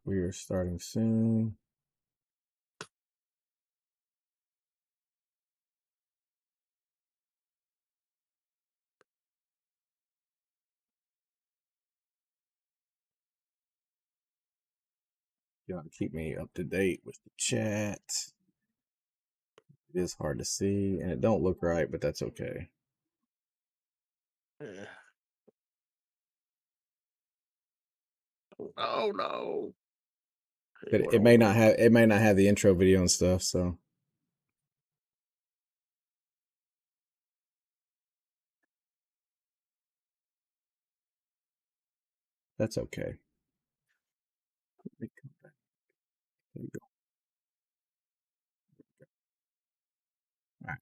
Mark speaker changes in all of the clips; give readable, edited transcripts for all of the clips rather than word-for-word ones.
Speaker 1: We are starting soon. You gotta keep me up to date with the chat. It is hard to see, and it don't look right, but that's okay.
Speaker 2: Oh no!
Speaker 1: But it may not have the intro video and stuff, so that's okay. Let me come back. There you go. All right.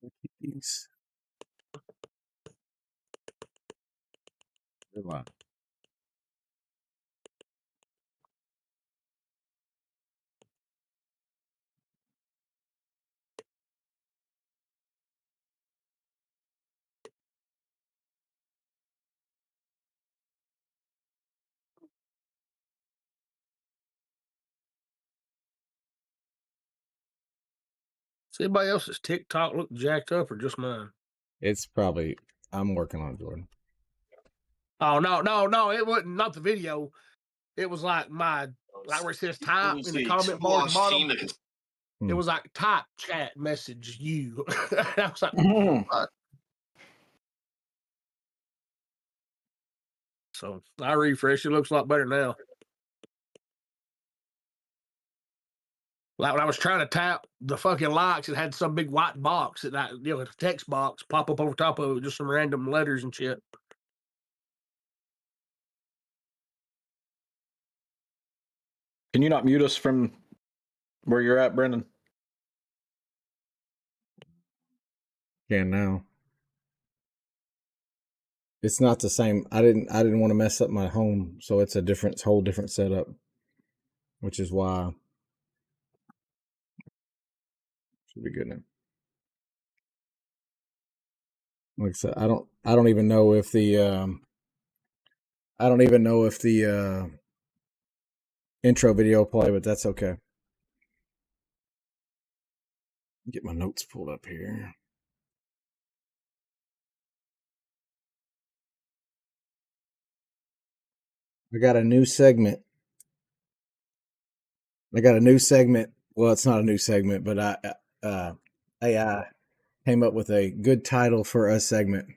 Speaker 1: I'll keep these. Good luck.
Speaker 2: Does anybody else's TikTok look jacked up or just mine?
Speaker 1: It's probably I'm working on it, Jordan.
Speaker 2: Oh no! It wasn't not the video. It was like where it says type in the comment bar at the bottom. It was like type chat message you. I was like, what? So I refreshed. It looks a lot better now. Like when I was trying to tap the fucking likes, it had some big white box that a text box pop up over top of it, just some random letters and shit.
Speaker 3: Can you not mute us from where you're at, Brendan?
Speaker 1: Can now. It's not the same. I didn't want to mess up my home, so it's a whole different setup, which is why should be good now. Like I said, I don't even know if the intro video will play, but that's okay. Get my notes pulled up here. I got a new segment. Well, it's not a new segment, but AI came up with a good title for a segment.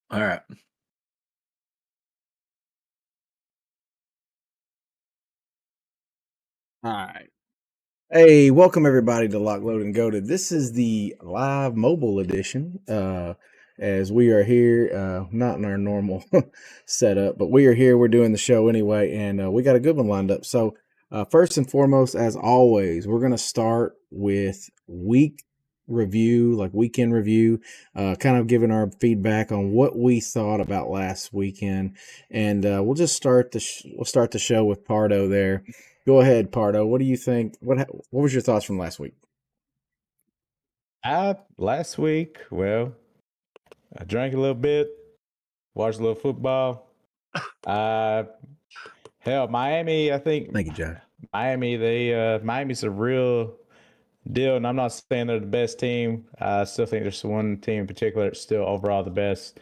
Speaker 3: All right.
Speaker 1: All right. Hey, welcome everybody to Lock, Load, and Goated. This is the live mobile edition. As we are here, not in our normal setup, but we are here. We're doing the show anyway, and we got a good one lined up. So, first and foremost, as always, we're going to start with weekend review, kind of giving our feedback on what we thought about last weekend, and we'll just start the show with Pardo there. Go ahead, Pardo. What do you think? What was your thoughts from last week?
Speaker 4: Last week, well, I drank a little bit, watched a little football. Hell, Miami, I think.
Speaker 1: Thank you, Jack.
Speaker 4: Miami's a real deal, and I'm not saying they're the best team. I still think there's one team in particular that's still overall the best.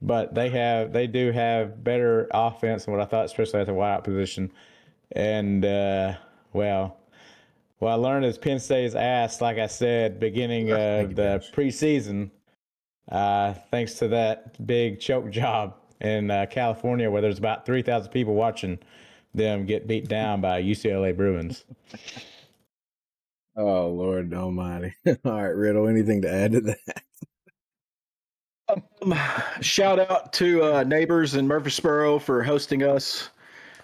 Speaker 4: But they do have better offense than what I thought, especially at the wideout position. And what I learned is Penn State's ass, like I said, beginning of the preseason, thanks to that big choke job in California, where there's about 3,000 people watching them get beat down by UCLA Bruins.
Speaker 1: Oh, Lord almighty. All right, Riddle, anything to add to that?
Speaker 3: Shout out to Neighbors in Murfreesboro for hosting us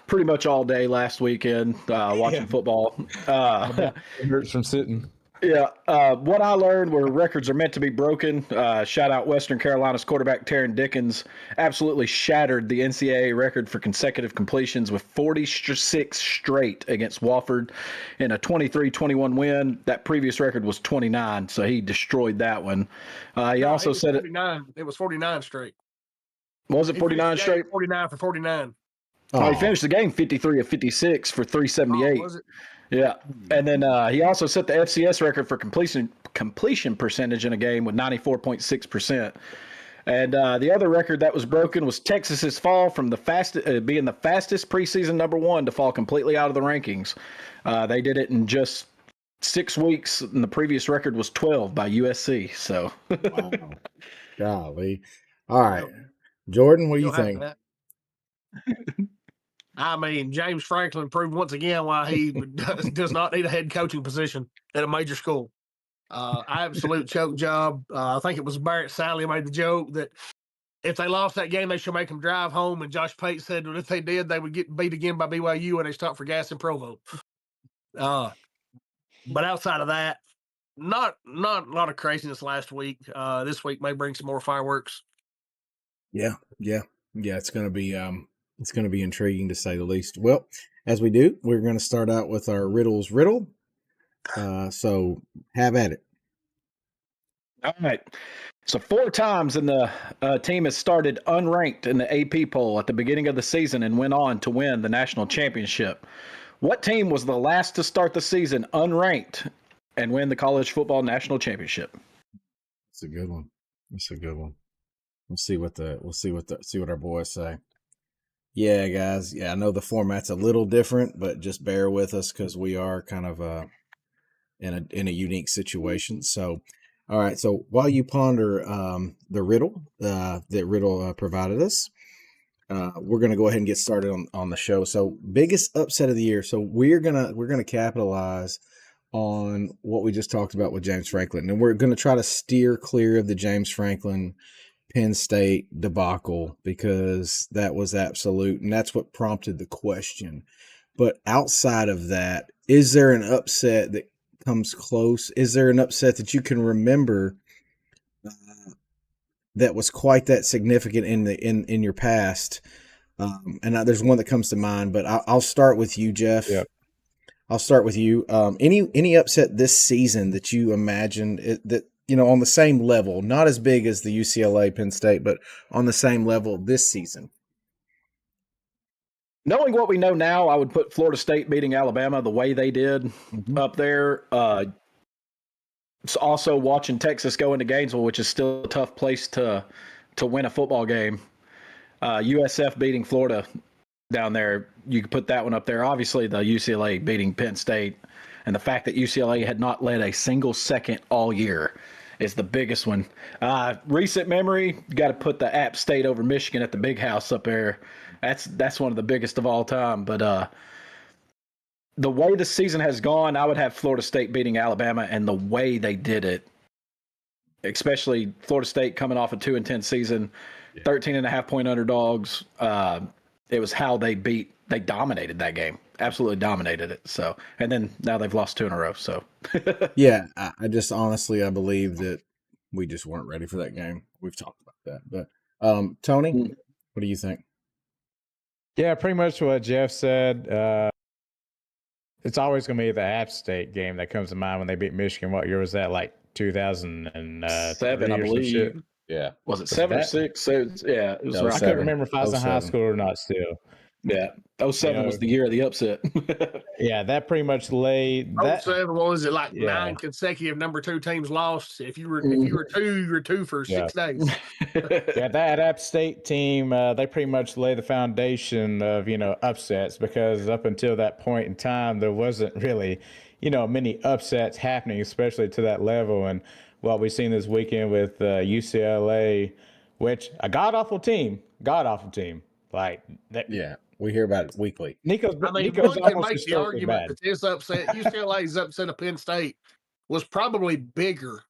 Speaker 3: pretty much all day last weekend watching football.
Speaker 4: It hurts from sitting.
Speaker 3: Yeah. What I learned were records are meant to be broken. Shout out Western Carolina's quarterback Taron Dickens. Absolutely shattered the NCAA record for consecutive completions with 46 straight against Wofford in a 23-21 win. That previous record was 29, so he destroyed that one. He also said
Speaker 2: 49. It was 49 straight.
Speaker 3: Was it 49 straight?
Speaker 2: 49 for 49.
Speaker 3: He finished the game 53 of 56 for 378.
Speaker 2: Was it?
Speaker 3: Yeah, and then he also set the FCS record for completion percentage in a game with 94.6%. And the other record that was broken was Texas's fall from being the fastest preseason number one to fall completely out of the rankings. They did it in just 6 weeks, and the previous record was 12 by USC. So,
Speaker 1: wow. Golly. All right, Jordan, what do you think?
Speaker 2: I mean, James Franklin proved once again why he does not need a head coaching position at a major school. Absolute choke job. I think it was Barrett Sally made the joke that if they lost that game, they should make them drive home. And Josh Pate said that if they did, they would get beat again by BYU and they stopped for gas in Provo. But outside of that, not a lot of craziness last week. This week may bring some more fireworks.
Speaker 1: Yeah. It's going to be intriguing to say the least. Well, as we do, we're going to start out with our Riddle's Riddle. So have at it.
Speaker 3: All right. So 4 times in the team has started unranked in the AP poll at the beginning of the season and went on to win the national championship. What team was the last to start the season unranked and win the college football national championship?
Speaker 1: That's a good one. We'll see what our boys say. Yeah, guys. Yeah, I know the format's a little different, but just bear with us because we are kind of in a unique situation. So, all right. So while you ponder the riddle that Riddle provided us, we're gonna go ahead and get started on the show. So, biggest upset of the year. So we're gonna capitalize on what we just talked about with James Franklin, and we're gonna try to steer clear of the James Franklin Penn State debacle because that was absolute, and that's what prompted the question. But outside of that, is there an upset that comes close? Is there an upset that you can remember that was quite that significant in your past? And there's one that comes to mind, but I'll start with you, Jeff.
Speaker 4: Yep.
Speaker 1: I'll start with you. Any upset this season that you imagined that, on the same level, not as big as the UCLA Penn State, but on the same level this season?
Speaker 3: Knowing what we know now, I would put Florida State beating Alabama the way they did up there. It's also watching Texas go into Gainesville, which is still a tough place to win a football game. USF beating Florida down there, you could put that one up there. Obviously, the UCLA beating Penn State, and the fact that UCLA had not led a single second all year is the biggest one. Recent memory, got to put the App State over Michigan at the Big House up there. That's one of the biggest of all time. But the way the season has gone, I would have Florida State beating Alabama, and the way they did it, especially Florida State coming off a 2-10 season, 13.5-point underdogs. It was how they dominated that game. Absolutely dominated it. So, and then now they've lost 2 in a row. So,
Speaker 1: yeah, I just honestly, I believe that we just weren't ready for that game. We've talked about that, but Tony, what do you think?
Speaker 4: Yeah, pretty much what Jeff said. It's always going to be the App State game that comes to mind when they beat Michigan. What year was that? Like 2007,
Speaker 3: I believe.
Speaker 1: Yeah.
Speaker 3: Was it 7 or 6? So, yeah, it was.
Speaker 1: No,
Speaker 3: I
Speaker 4: couldn't remember if I was in high school or not still.
Speaker 3: Yeah. 07 was the year of the upset.
Speaker 4: Yeah, that pretty much laid that.
Speaker 2: 07, what was it, like 9 consecutive number 2 teams lost? If you were 2, you were 2 for 6 days.
Speaker 4: Yeah, that App State team, they pretty much lay the foundation of, upsets, because up until that point in time, there wasn't really, many upsets happening, especially to that level. And what we've seen this weekend with UCLA, which a god-awful team. Like that.
Speaker 1: Yeah, we hear about it weekly.
Speaker 4: Nico's
Speaker 2: one
Speaker 4: almost
Speaker 2: can make the
Speaker 4: historically
Speaker 2: argument
Speaker 4: bad.
Speaker 2: that this upset, UCLA's upset of Penn State, was probably bigger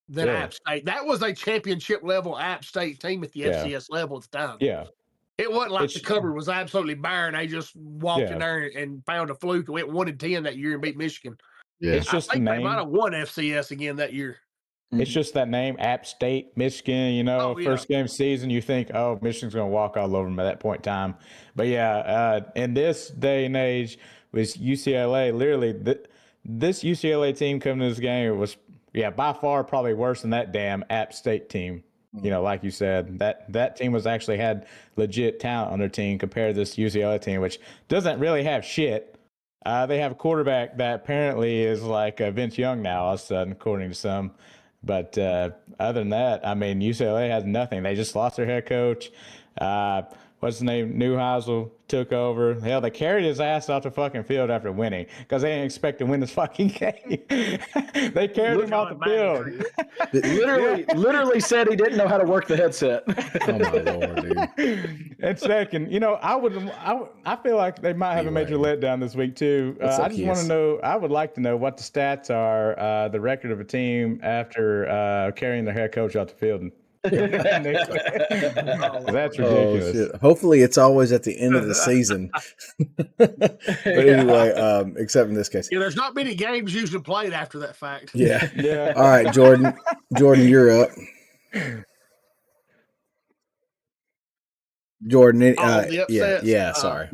Speaker 2: than App State. That was a championship level App State team at the FCS level at the time.
Speaker 4: Yeah.
Speaker 2: It wasn't like the cover was absolutely barren. They just walked in there and found a fluke and went 1-10 that year and beat Michigan.
Speaker 1: Yeah,
Speaker 4: it's just
Speaker 2: I think
Speaker 4: the
Speaker 2: they
Speaker 4: name.
Speaker 2: might have won FCS again that year.
Speaker 4: It's just that name, App State, Michigan. First game season, you think, oh, Michigan's going to walk all over them by that point in time. But in this day and age, with UCLA, literally, this UCLA team coming to this game was, by far probably worse than that damn App State team. Like you said, that team was actually had legit talent on their team compared to this UCLA team, which doesn't really have shit. They have a quarterback that apparently is like Vince Young now, all of a sudden, according to some. But other than that, I mean, UCLA has nothing. They just lost their head coach. What's his name? Newhouse took over. Hell, they carried his ass off the fucking field after winning because they didn't expect to win this fucking game. They carried him off the
Speaker 3: field. Literally said he didn't know how to work the headset.
Speaker 1: Oh my Lord, dude.
Speaker 4: And second, I feel like they might have a major letdown this week too. I just want to know. I would like to know what the stats are, the record of a team after carrying their head coach off the field. That's ridiculous.
Speaker 1: Hopefully it's always at the end of the season. But anyway, except in this case.
Speaker 2: Yeah, there's not many games usually played after that fact.
Speaker 1: Yeah. All right, Jordan, you're up. Jordan, sorry.
Speaker 2: Yeah. Sorry.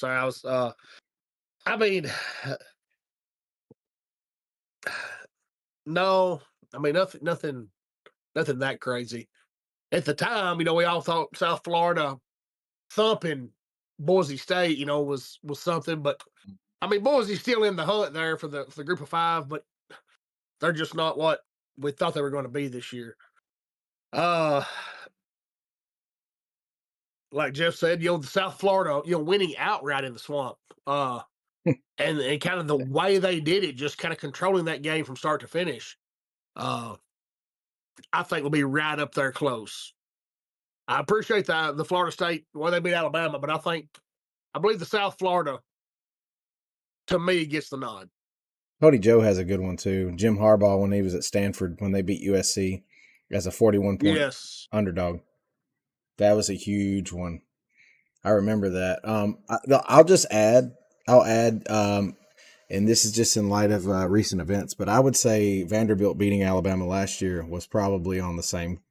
Speaker 2: I was I mean no, I mean nothing that crazy. At the time, we all thought South Florida thumping Boise State, was something. But I mean, Boise's still in the hunt there for the group of 5, but they're just not what we thought they were going to be this year. Like Jeff said, the South Florida, winning outright in the swamp. And kind of the way they did it, just kind of controlling that game from start to finish. I think will be right up there close. I appreciate the Florida State, they beat Alabama, but I believe the South Florida, to me, gets the nod.
Speaker 1: Cody Joe has a good one too. Jim Harbaugh, when he was at Stanford, when they beat USC as a 41-point underdog. That was a huge one. I remember that. I'll add, and this is just in light of recent events, but I would say Vanderbilt beating Alabama last year was probably on the same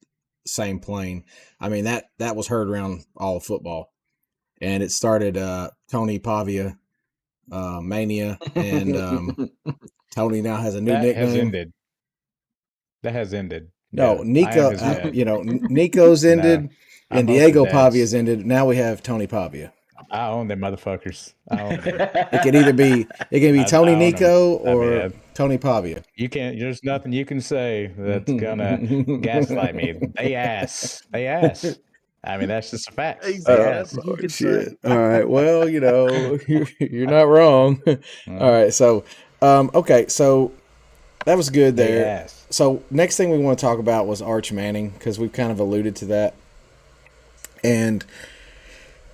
Speaker 1: plane. I mean, that was heard around all of football, and it started Tony Pavia mania, and Tony now has a new nickname.
Speaker 4: That has ended.
Speaker 1: No, Nico, Nico's ended, and Diego Pavia's ended. Now we have Tony Pavia.
Speaker 4: I own them motherfuckers.
Speaker 1: It can be Tony Nico or Tony Pavia.
Speaker 4: There's nothing you can say that's gonna gaslight me. They ass. I mean, that's just a fact.
Speaker 1: Shit. All right. Well, you're not wrong. All right. So, okay. So that was good there. So next thing we want to talk about was Arch Manning, because we've kind of alluded to that. And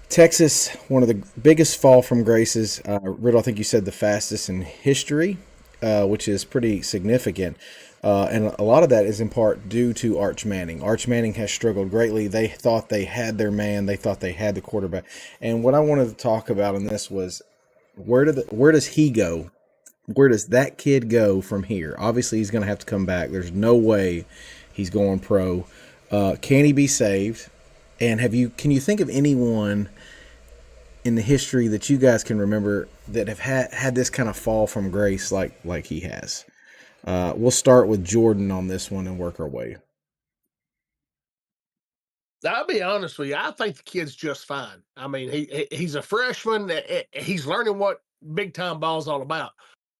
Speaker 1: Texas, one of the biggest fall from graces. Riddle, I think you said the fastest in history, which is pretty significant. And a lot of that is in part due to Arch Manning. Arch Manning has struggled greatly. They thought they had their man. They thought they had the quarterback. And what I wanted to talk about in this was, where does he go? Where does that kid go from here? Obviously, he's going to have to come back. There's no way he's going pro. Can he be saved? And can you think of anyone in the history that you guys can remember that have had this kind of fall from grace like he has? We'll start with Jordan on this one and work our way.
Speaker 2: I'll be honest with you. I think the kid's just fine. I mean, he's a freshman. He's learning what big time ball is all about.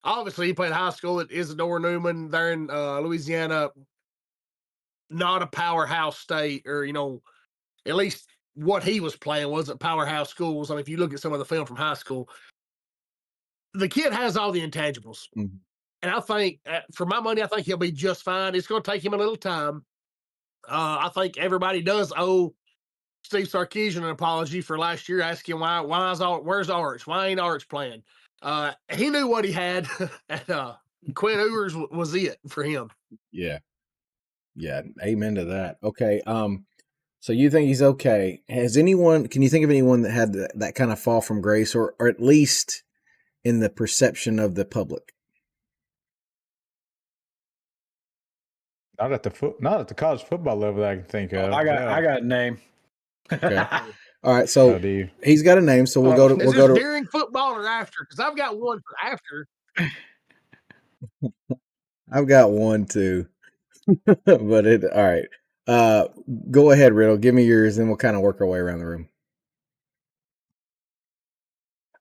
Speaker 2: Obviously, he played high school at Isidore Newman there in Louisiana. Not a powerhouse state, or at least what he was playing wasn't powerhouse schools. I mean, if you look at some of the film from high school, the kid has all the intangibles, and I think, for my money, I think he'll be just fine. It's going to take him a little time. I think everybody does owe Steve Sarkisian an apology for last year, asking where's Arch? Why ain't Arch playing? He knew what he had, and Quinn Ewers was it for him.
Speaker 1: Yeah. Amen to that. Okay. So you think he's okay? Can you think of anyone that had that kind of fall from grace, or at least in the perception of the public?
Speaker 4: Not at the college football level that I can think of.
Speaker 3: I got a name.
Speaker 1: Okay. All right. So he's got a name. So we'll go to
Speaker 2: during football or after, because I've got one for after.
Speaker 1: I've got one too, but all right. Go ahead, Riddle. Give me yours, and we'll kind of work our way around the room.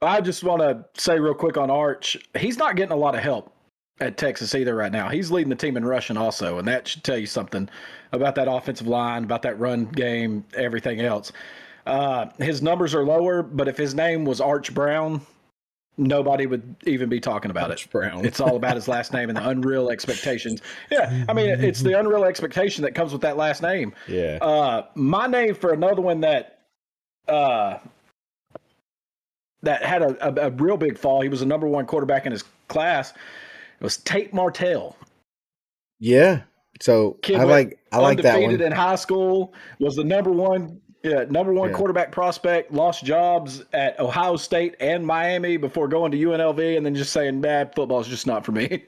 Speaker 3: I just want to say real quick on Arch. He's not getting a lot of help at Texas either right now. He's leading the team in rushing also, and that should tell you something about that offensive line, about that run game, everything else. His numbers are lower, but if his name was Arch Brown, nobody would even be talking about
Speaker 1: Arch
Speaker 3: it.
Speaker 1: Brown.
Speaker 3: It's all about his last name and the unreal expectations. Yeah, I mean, it's the unreal expectation that comes with that last name.
Speaker 1: Yeah.
Speaker 3: My name for another one that had a real big fall. He was the number one quarterback in his class. It was Tate Martell.
Speaker 1: Yeah. So
Speaker 3: Kid
Speaker 1: I like that one.
Speaker 3: Undefeated in high school, was the number one quarterback prospect, lost jobs at Ohio State and Miami before going to UNLV, and then just saying, "Bad football is just not for me."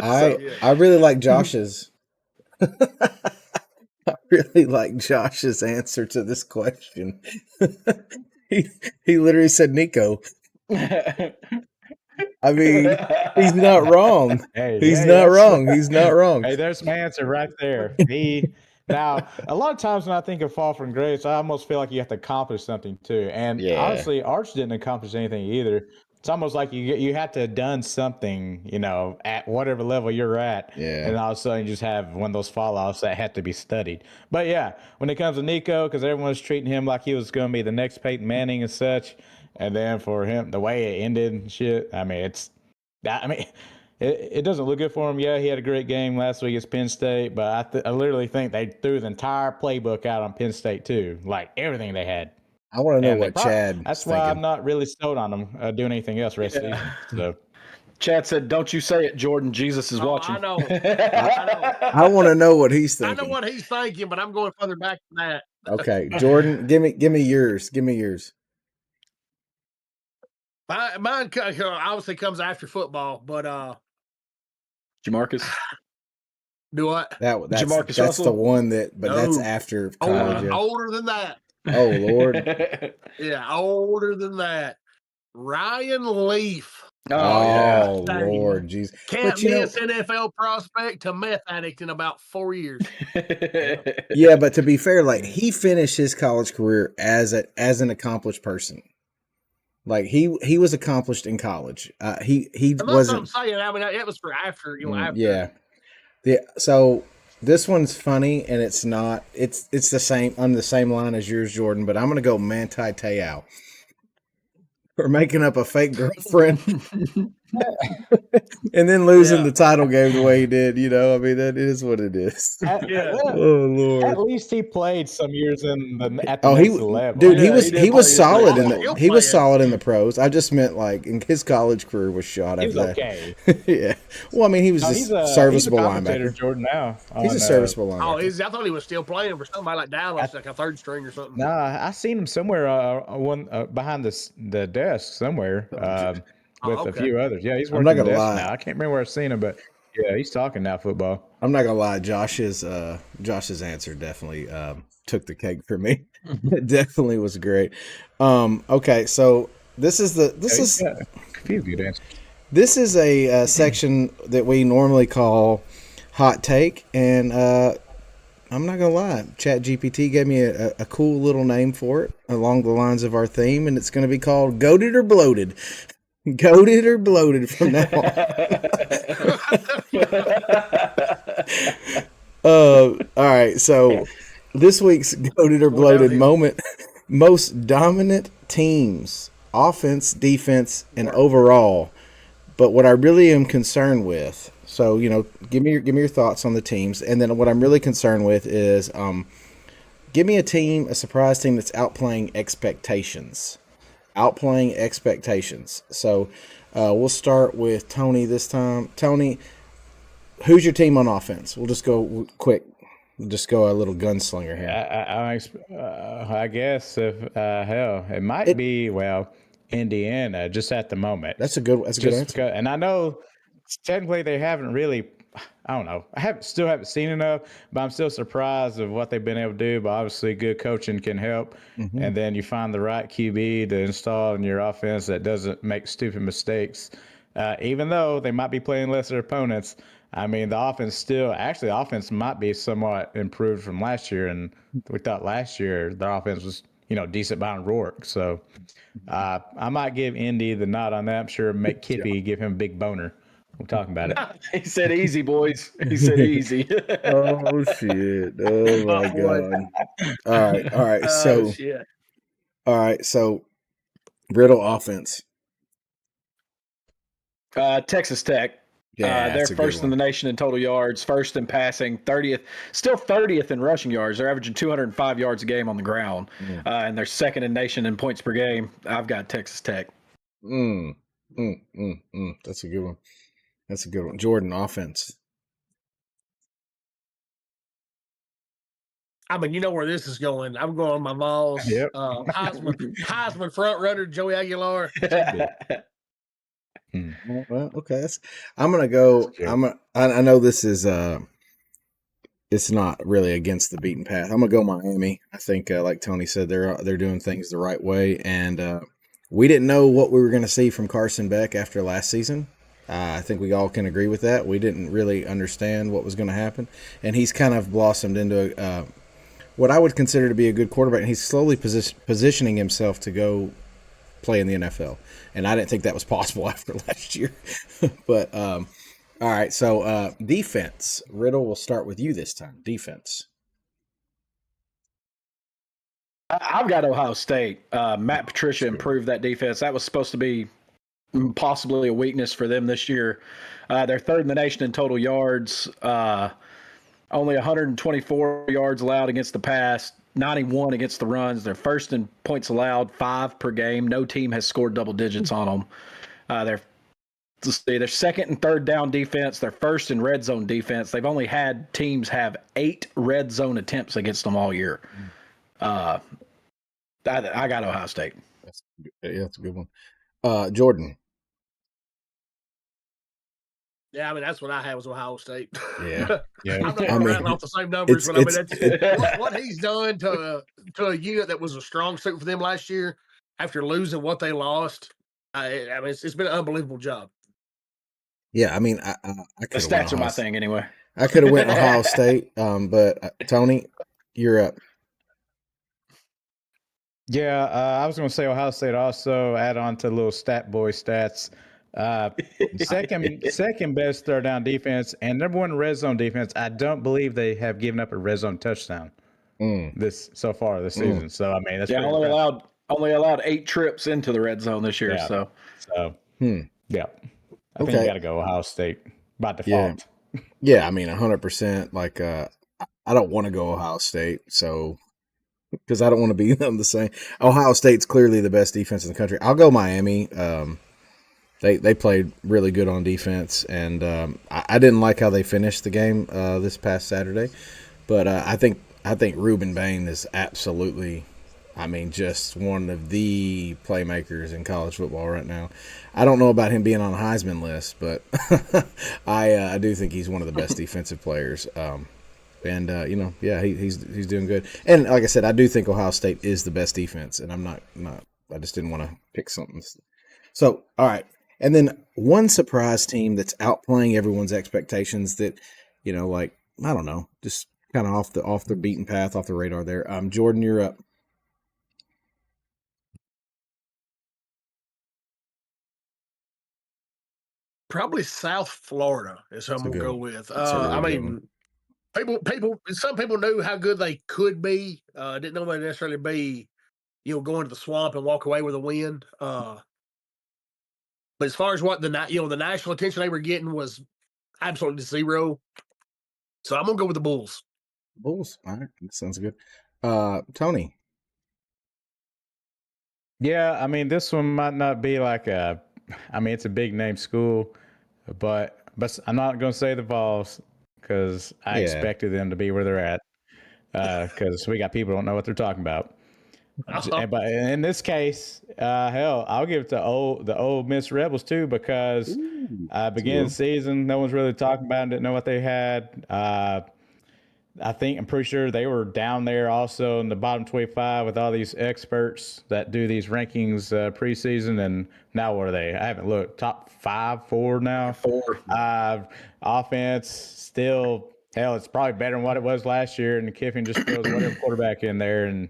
Speaker 1: I really like Josh's. I really like Josh's answer to this question. He literally said Nico. I mean, he's not wrong. He's not wrong.
Speaker 4: Hey, there's my answer right there. Now, a lot of times when I think of fall from grace, I almost feel like you have to accomplish something too. And honestly, Arch didn't accomplish anything either. It's almost like you have to have done something, at whatever level you're at.
Speaker 1: Yeah.
Speaker 4: And all of a sudden you just have one of those fallouts that had to be studied. But yeah, when it comes to Nico, because everyone's treating him like he was going to be the next Peyton Manning and such. And then for him, the way it ended and shit, it doesn't look good for him. Yeah, he had a great game last week against Penn State, but I literally think they threw the entire playbook out on Penn State too, like everything they had.
Speaker 1: I want to know what Chad.
Speaker 4: That's why I'm not really sold on them doing anything else rest of the season. So.
Speaker 3: Chad said, "Don't you say it, Jordan. Jesus is watching."
Speaker 2: I know.
Speaker 1: I want to know what he's thinking.
Speaker 2: I know what he's thinking, but I'm going further back than that.
Speaker 1: Okay, Jordan, give me yours. Give me yours.
Speaker 2: Mine obviously comes after football, but
Speaker 3: Jamarcus.
Speaker 2: Do what?
Speaker 1: That's
Speaker 3: Russell?
Speaker 1: The one that's after college.
Speaker 2: Older than that.
Speaker 1: Oh Lord.
Speaker 2: Yeah, older than that. Ryan Leaf.
Speaker 1: Oh Lord, jeez.
Speaker 2: Can't miss NFL prospect to meth addict in about 4 years.
Speaker 1: Yeah, but to be fair, like he finished his college career as an accomplished person. Like he was accomplished in college. He wasn't.
Speaker 2: I'm saying. I mean, it was for after. After.
Speaker 1: Yeah. So this one's funny, and it's not. It's the same on the same line as yours, Jordan. But I'm gonna go Manti Te'o for making up a fake girlfriend, and then losing the title game the way he did. I mean that is what it is. Oh Lord!
Speaker 4: At least he played some years at the next level.
Speaker 1: Dude, he was solid he was solid in the pros. I just meant like in his college career was shot after that.
Speaker 4: Okay.
Speaker 1: Yeah. Well, I mean, he was a serviceable linebacker.
Speaker 4: Jordan now.
Speaker 1: He's a serviceable linebacker.
Speaker 2: I thought he was still playing for somebody like Dallas, like a third string or something.
Speaker 4: Nah, I seen him somewhere behind the desk somewhere. With a few others. Yeah, he's working. I'm not gonna lie. Now. I can't remember where I've seen him, but yeah, he's talking now football.
Speaker 1: I'm not gonna lie. Josh's answer definitely took the cake for me. It definitely was great. Okay, so this is a few good answers. This is a section that we normally call hot take, and I'm not gonna lie. ChatGPT gave me a cool little name for it along the lines of our theme, and it's going to be called "Goated or Bloated." Goated or bloated from now on. All right. So this week's goated or bloated moment: most dominant teams, offense, defense, and overall. But what I really am concerned with, so give me your thoughts on the teams, and then what I'm really concerned with is, give me a surprise team that's outplaying expectations. So we'll start with Tony this time. Tony, who's your team on offense? We'll just go quick. We'll just go a little gunslinger here.
Speaker 4: I guess if it might be Indiana just at the moment.
Speaker 1: That's a good answer.
Speaker 4: And I know technically they haven't really. I don't know. Still haven't seen enough, but I'm still surprised of what they've been able to do. But obviously, good coaching can help. Mm-hmm. And then you find the right QB to install in your offense that doesn't make stupid mistakes. Even though they might be playing lesser opponents, I mean, the offense might be somewhat improved from last year. And we thought last year their offense was, decent behind Rourke. So I might give Indy the nod on that. I'm sure make Kippy give him a big boner. We're talking about it.
Speaker 3: He said easy, boys. He said easy.
Speaker 1: Oh, shit. Oh, my God. All right. All right. So, Riddle offense.
Speaker 3: Texas Tech.
Speaker 1: Yeah,
Speaker 3: they're first in the nation in total yards, first in passing, 30th in rushing yards. They're averaging 205 yards a game on the ground, and they're second in nation in points per game. I've got Texas Tech.
Speaker 1: That's a good one. Jordan, offense.
Speaker 2: I mean, you know where this is going. I'm going on my Vols.
Speaker 1: Yep.
Speaker 2: Heisman front runner, Joey Aguilar.
Speaker 1: Well, okay. I'm gonna go. I know this is it's not really against the beaten path. I'm gonna go Miami. I think, like Tony said, they're doing things the right way, and we didn't know what we were going to see from Carson Beck after last season. I think we all can agree with that. We didn't really understand what was going to happen, and he's kind of blossomed into what I would consider to be a good quarterback. And he's slowly positioning himself to go play in the NFL, and I didn't think that was possible after last year. But all right, so defense. Riddle, we'll start with you this time. Defense.
Speaker 3: I've got Ohio State. Matt Patricia improved that defense. That was supposed to be possibly a weakness for them this year. They're third in the nation in total yards. Only 124 yards allowed against the pass, 91 against the runs. They're first in points allowed, 5 per game. No team has scored double digits on them. They're second and third down defense. They're first in red zone defense. They've only had teams have 8 red zone attempts against them all year. I got Ohio State.
Speaker 1: That's a good one. Jordan.
Speaker 2: Yeah, I mean, that's what I had was Ohio State.
Speaker 1: Yeah.
Speaker 2: I'm not running off the same numbers, but that's what he's done to a unit that was a strong suit for them last year after losing what they lost. I mean, it's been an unbelievable job.
Speaker 1: Yeah, I mean, I
Speaker 3: the stats are my thing anyway.
Speaker 1: I could have went Ohio State, but Tony, you're up.
Speaker 4: Yeah, I was going to say Ohio State also add on to little stat boy stats. Second best third down defense and number one red zone defense. I don't believe they have given up a red zone touchdown this season. So I mean, that's
Speaker 3: only allowed 8 trips into the red zone this year.
Speaker 4: Yeah. Yeah, I think you got to go Ohio State by default.
Speaker 1: Yeah, I mean 100%. Like I don't want to go Ohio State, so because I don't want to be them the same. Ohio State's clearly the best defense in the country. I'll go Miami. They played really good on defense, and I didn't like how they finished the game this past Saturday. But I think Ruben Bain is absolutely, I mean, just one of the playmakers in college football right now. I don't know about him being on a Heisman list, but I do think he's one of the best defensive players. He's doing good. And like I said, I do think Ohio State is the best defense, and I'm not. I just didn't want to pick something. So, all right. And then one surprise team that's outplaying everyone's expectations that, I don't know, just kind of off the beaten path, off the radar there. Jordan, you're up.
Speaker 2: Probably South Florida is who I'm gonna go with. Some people knew how good they could be. Didn't know they'd necessarily be, going to the swamp and walk away with a win. But as far as what the national attention they were getting was absolutely zero. So I'm gonna go with the Bulls.
Speaker 1: Bulls. All right, that sounds good. Tony.
Speaker 4: Yeah, I mean, this one might not be like it's a big name school, but I'm not going to say the Vols because I expected them to be where they're at because we got people who don't know what they're talking about. But in this case, hell, I'll give it to the Ole Miss Rebels too because beginning of the season, no one's really talking about them, didn't know what they had. I'm pretty sure they were down there also in the bottom 25 with all these experts that do these rankings preseason. And now what are they? I haven't looked. Top 4 now.
Speaker 3: 4.
Speaker 4: Offense still, hell, it's probably better than what it was last year. And Kiffin just throws whatever quarterback in there, and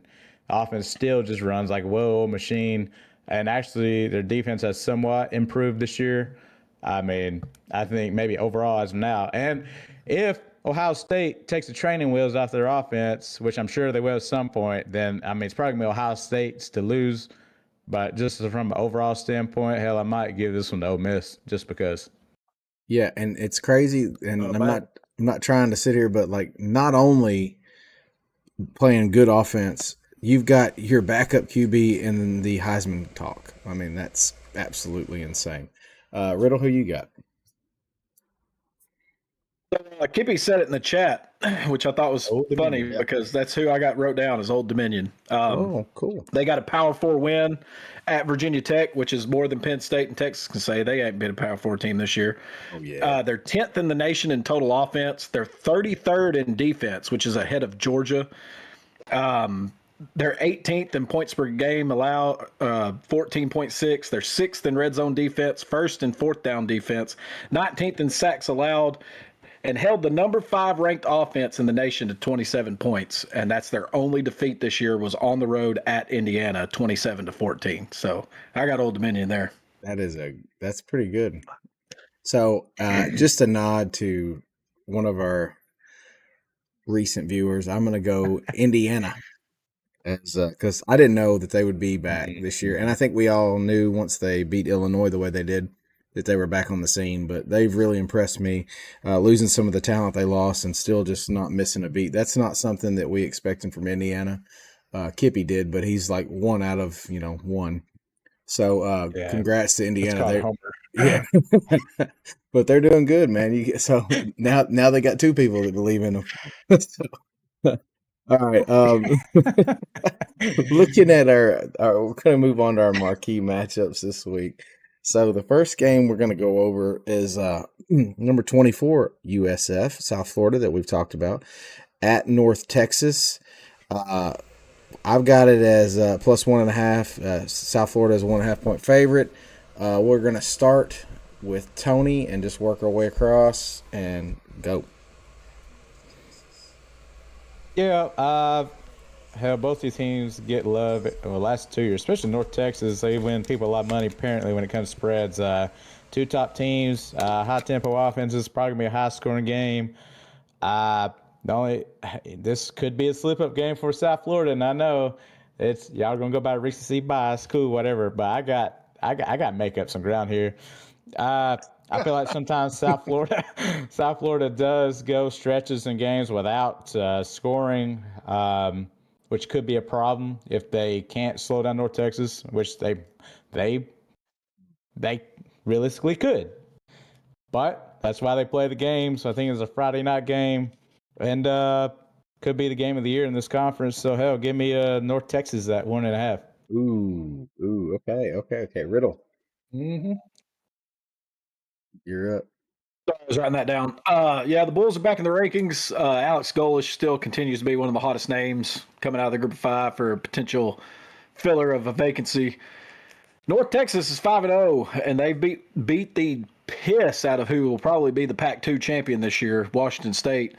Speaker 4: offense still just runs like a well-oiled machine. And actually, their defense has somewhat improved this year. I mean, I think maybe overall as of now. And if Ohio State takes the training wheels off their offense, which I'm sure they will at some point, then, it's probably going to be Ohio State's to lose. But just from an overall standpoint, hell, I might give this one to Ole Miss just because.
Speaker 1: Yeah, and it's crazy, and I'm not trying to sit here, but like not only playing good offense, you've got your backup QB in the Heisman talk. I mean, that's absolutely insane. Riddle, who you got?
Speaker 3: Kippy said it in the chat, which I thought was funny because that's who I got wrote down as Old Dominion.
Speaker 1: Cool.
Speaker 3: They got a Power 4 win at Virginia Tech, which is more than Penn State and Texas can say. They ain't been a Power 4 team this year.
Speaker 1: Oh, yeah.
Speaker 3: They're 10th in the nation in total offense. They're 33rd in defense, which is ahead of Georgia. They're 18th in points per game allowed, 14.6. They're 6th in red zone defense, 1st in fourth down defense, 19th in sacks allowed, and held the number 5 ranked offense in the nation to 27 points. And that's their only defeat this year was on the road at Indiana, 27-14. So I got Old Dominion there.
Speaker 1: That's pretty good. So just a nod to one of our recent viewers, I'm going to go Indiana. Because I didn't know that they would be back this year. And I think we all knew once they beat Illinois the way they did that they were back on the scene. But they've really impressed me, losing some of the talent they lost and still just not missing a beat. That's not something that we expected from Indiana. Kippy did, but he's like 1 out of, 1. So congrats to Indiana. Yeah. But they're doing good, man. So now they got 2 people that believe in them. All right. Looking at we're going to move on to our marquee matchups this week. So the first game we're going to go over is number 24 USF, South Florida, that we've talked about, at North Texas. I've got it as plus 1.5. South Florida is a 1.5 point favorite. We're going to start with Tony and just work our way across and go.
Speaker 4: Yeah, hell, both these teams get love the last 2 years, especially North Texas. They win people a lot of money, apparently, when it comes to spreads. 2 top teams, high-tempo offenses, probably going to be a high-scoring game. This could be a slip-up game for South Florida, and I know y'all going to go by recency bias, cool, whatever, but I got to make up some ground here. I feel like sometimes South Florida does go stretches in games without scoring, which could be a problem if they can't slow down North Texas, which they realistically could. But that's why they play the game. So I think it's a Friday night game, and could be the game of the year in this conference. So hell, give me North Texas at 1.5.
Speaker 1: Ooh, okay. Riddle.
Speaker 3: Mm-hmm.
Speaker 1: You're up.
Speaker 3: So I was writing that down. The Bulls are back in the rankings. Alex Golesh still continues to be one of the hottest names coming out of the group of 5 for a potential filler of a vacancy. North Texas is 5-0, and they beat the piss out of who will probably be the Pac-2 champion this year, Washington State.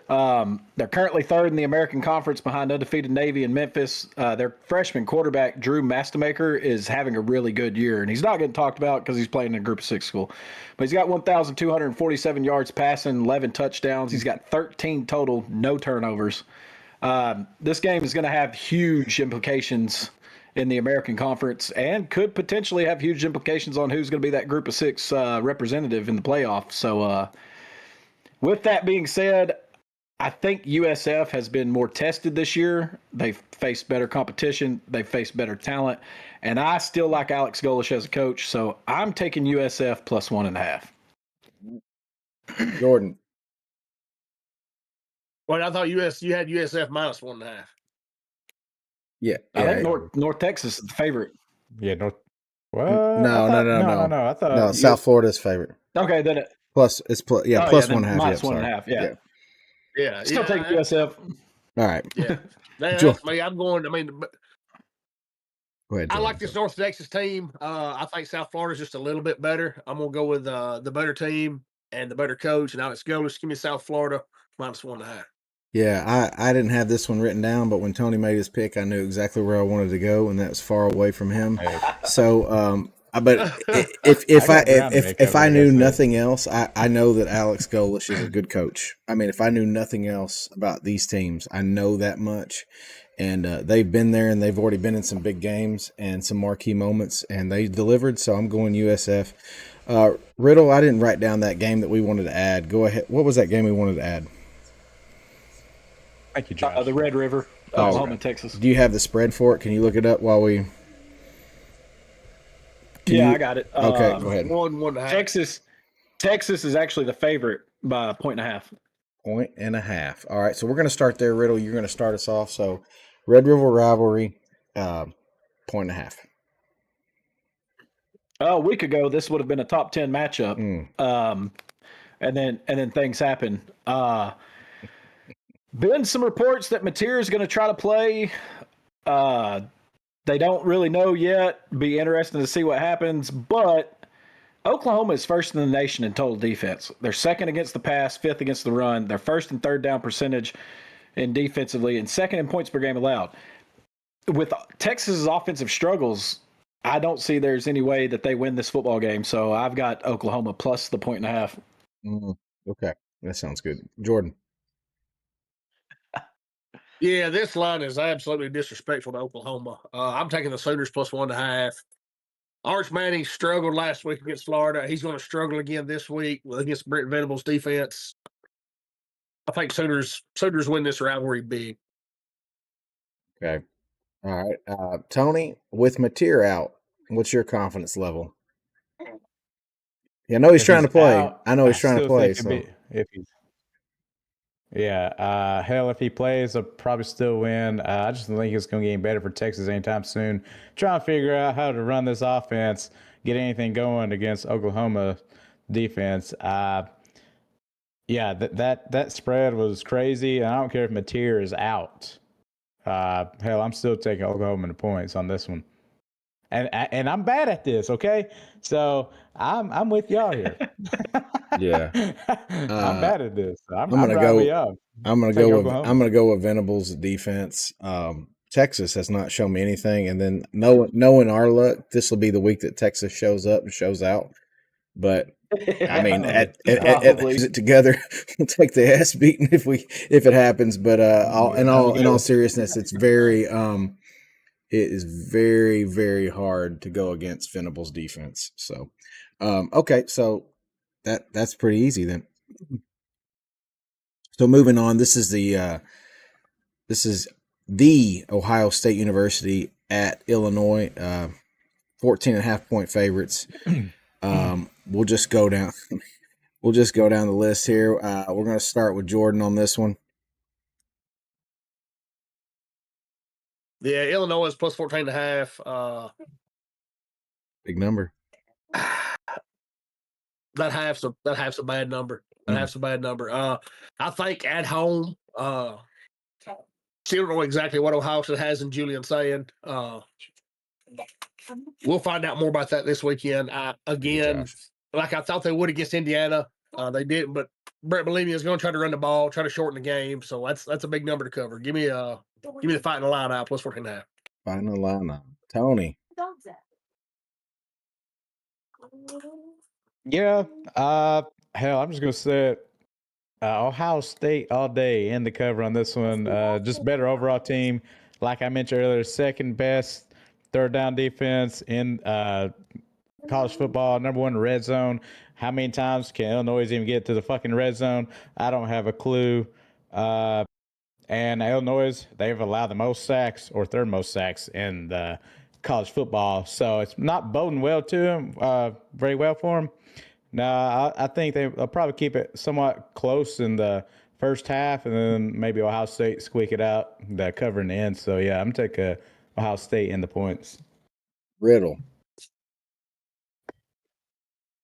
Speaker 3: They're currently third in the American Conference behind undefeated Navy and Memphis. Their freshman quarterback, Drew Mastemaker, is having a really good year, and he's not getting talked about because he's playing in a Group of 6 school. But he's got 1,247 yards passing, 11 touchdowns. He's got 13 total, no turnovers. This game is going to have huge implications in the American Conference and could potentially have huge implications on who's going to be that Group of 6 representative in the playoff. So with that being said, I think USF has been more tested this year. They've faced better competition. They've faced better talent. And I still like Alex Golesh as a coach, so I'm taking USF plus 1.5.
Speaker 1: Jordan.
Speaker 2: Well, I thought you had USF minus 1.5.
Speaker 1: Yeah.
Speaker 3: I think North Texas is the favorite.
Speaker 4: Yeah, North. What?
Speaker 1: No.
Speaker 4: I thought
Speaker 1: South Florida's favorite.
Speaker 3: Okay, then
Speaker 1: Plus 1.5.
Speaker 3: Minus 1.5. Yeah.
Speaker 2: Yeah.
Speaker 3: Still take USF.
Speaker 1: All right.
Speaker 2: Yeah. That's me. I'm going. I mean,
Speaker 1: Go ahead,
Speaker 2: I
Speaker 1: Jordan.
Speaker 2: like this North Texas team. I think South Florida's just a little bit better. I'm gonna go with the better team and the better coach. And Alex Golesh, give me South Florida minus 1.5.
Speaker 1: Yeah, I didn't have this one written down, but when Tony made his pick, I knew exactly where I wanted to go, and that was far away from him. So, but if I knew nothing else, I know that Alex Golesh is a good coach. I mean, if I knew nothing else about these teams, I know that much. And they've been there, and they've already been in some big games and some marquee moments, and they delivered. So I'm going USF. Riddle, I didn't write down that game that we wanted to add. Go ahead. What was that game we wanted to add?
Speaker 4: Thank you, Josh.
Speaker 3: The Red River, Oklahoma, Texas.
Speaker 1: Do you have the spread for it? Can you look it up while we?
Speaker 3: I got it.
Speaker 1: Okay, go ahead.
Speaker 2: 1.5.
Speaker 3: Texas is actually the favorite by 1.5.
Speaker 1: 1.5. All right, so we're going to start there, Riddle. You're going to start us off. So, Red River rivalry, 1.5.
Speaker 3: A week ago, this would have been a top 10 matchup. And then things happen. Been some reports that Mateer is going to try to play. They don't really know yet. Be interesting to see what happens. But Oklahoma is first in the nation in total defense. They're second against the pass, fifth against the run. They're first and third down percentage in defensively, and second in points per game allowed. With Texas's offensive struggles, I don't see there's any way that they win this football game. So I've got Oklahoma plus the 1.5.
Speaker 1: Okay, that sounds good. Jordan.
Speaker 2: Yeah, this line is absolutely disrespectful to Oklahoma. I'm taking the Sooners plus 1.5. Arch Manning struggled last week against Florida. He's going to struggle again this week against Brent Venables' defense. I think Sooners win this rivalry big.
Speaker 1: Okay. All right. Tony, with Mateer out, what's your confidence level? Yeah, I know he's trying to play. I know he's trying to play. So.
Speaker 4: Hell, if he plays, I'll probably still win. I just don't think it's going to get any better for Texas anytime soon. Trying to figure out how to run this offense, get anything going against Oklahoma defense. That spread was crazy. I don't care if Mateer is out. Hell, I'm still taking Oklahoma in the points on this one. And I'm bad at this, okay? So I'm with y'all here.
Speaker 1: Yeah,
Speaker 4: I'm bad at this. I'm
Speaker 1: gonna go with Venables' defense. Texas has not shown me anything, and then knowing our luck, this will be the week that Texas shows up and shows out. But I mean, at together, we'll take the ass beating if it happens. But in all seriousness, it's very it is very, very hard to go against Venables' defense. So, okay, so that's pretty easy then. So moving on, this is the Ohio State University at Illinois, 14.5 point favorites. We'll just go down the list here. We're going to start with Jordan on this one.
Speaker 2: Yeah, Illinois is plus 14.5.
Speaker 1: Big number.
Speaker 2: That half's a bad number. Half's a bad number. I think at home, still don't know exactly what Ohio State has in Julian saying. We'll find out more about that this weekend. Again, like I thought they would against Indiana. They didn't, but Brett Bielema is going to try to run the ball, try to shorten the game. So that's a big number to cover. Give me the fighting the line out plus 14.5.
Speaker 1: Fighting the line out. Tony.
Speaker 4: Yeah. Hell, I'm just gonna say Ohio State all day in the cover on this one. Just better overall team. Like I mentioned earlier, second best third down defense in college football, number one red zone. How many times can Illinois even get to the fucking red zone? I don't have a clue. And Illinois, they've allowed the most sacks or third most sacks in the college football. So it's not boding well to them, very well for them. No, I think they'll probably keep it somewhat close in the first half, and then maybe Ohio State squeak it out, the cover in the end. So, yeah, I'm taking Ohio State in the points.
Speaker 1: Riddle.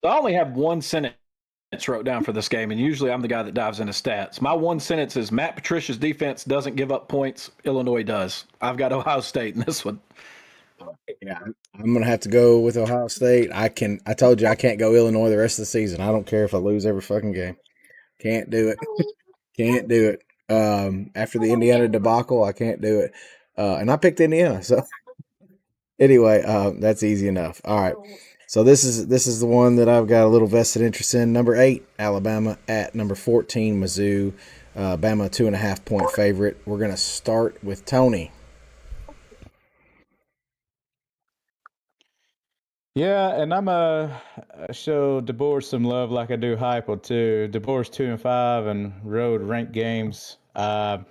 Speaker 3: I only have one sentence wrote down for this game, and usually I'm the guy that dives into stats. My one sentence is Matt Patricia's defense doesn't give up points. Illinois does. I've got Ohio State in this one.
Speaker 1: Yeah, I'm gonna have to go with Ohio State. I told you I can't go Illinois the rest of the season. I don't care if I lose every fucking game. Can't do it. Can't do it. After the Indiana debacle, I can't do it. And I picked Indiana, so anyway, that's easy enough. All right. So this is the one that I've got a little vested interest in. Number 8, Alabama at number 14, Mizzou. Bama 2.5 point favorite. We're gonna start with Tony.
Speaker 4: Yeah, and I'm show DeBoer some love like I do Heupel too. DeBoer's 2-5 and road ranked games. But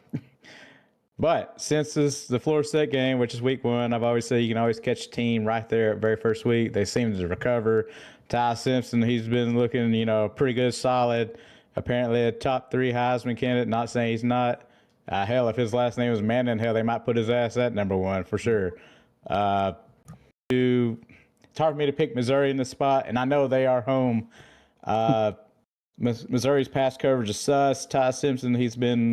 Speaker 4: since this the Florida State game, which is week 1, I've always said you can always catch a team right there at very first week. They seem to recover. Ty Simpson, he's been looking, pretty good, solid. Apparently a top 3 Heisman candidate. Not saying he's not. Hell, if his last name was Manning, hell, they might put his ass at number 1 for sure. It's hard for me to pick Missouri in this spot, and I know they are home. Missouri's pass coverage is sus. Ty Simpson, he's been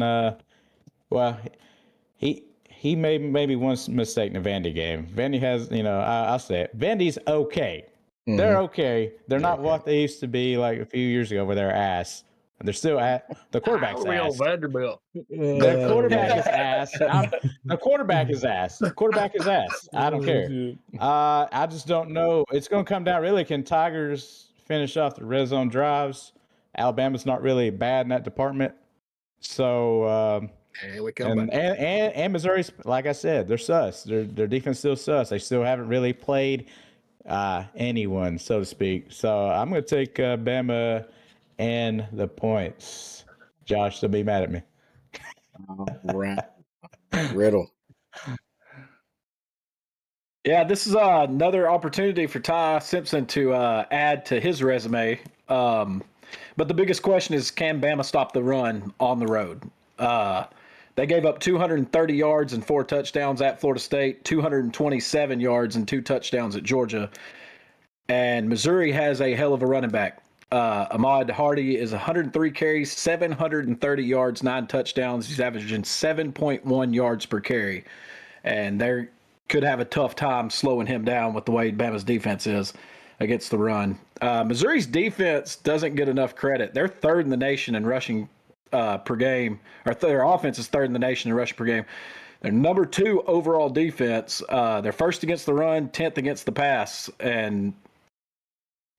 Speaker 4: he made maybe one mistake in the Vandy game. Vandy has, I'll say it. Vandy's okay. Mm-hmm. They're okay. They're not what they used to be like a few years ago where they're ass. They're still at the quarterback's ass.
Speaker 2: Vanderbilt.
Speaker 4: The quarterback is ass. The quarterback is ass. The quarterback is ass. I don't care. I just don't know. It's going to come down. Really, can Tigers finish off the red zone drives? Alabama's not really bad in that department. So, and Missouri's, like I said, they're sus. Their defense still sus. They still haven't really played anyone, so to speak. So I'm going to take Bama and the points. Josh, they'll be mad at me.
Speaker 1: All right. Riddle.
Speaker 3: Yeah, this is another opportunity for Ty Simpson to add to his resume. But the biggest question is, can Bama stop the run on the road? They gave up 230 yards and 4 touchdowns at Florida State, 227 yards and 2 touchdowns at Georgia. And Missouri has a hell of a running back. Ahmad Hardy is 103 carries, 730 yards, 9 touchdowns. He's averaging 7.1 yards per carry. And they could have a tough time slowing him down with the way Bama's defense is against the run. Missouri's defense doesn't get enough credit. They're third in the nation in rushing per game, or their offense is third in the nation in rushing per game. They're number 2 overall defense. They're first against the run, 10th against the pass. And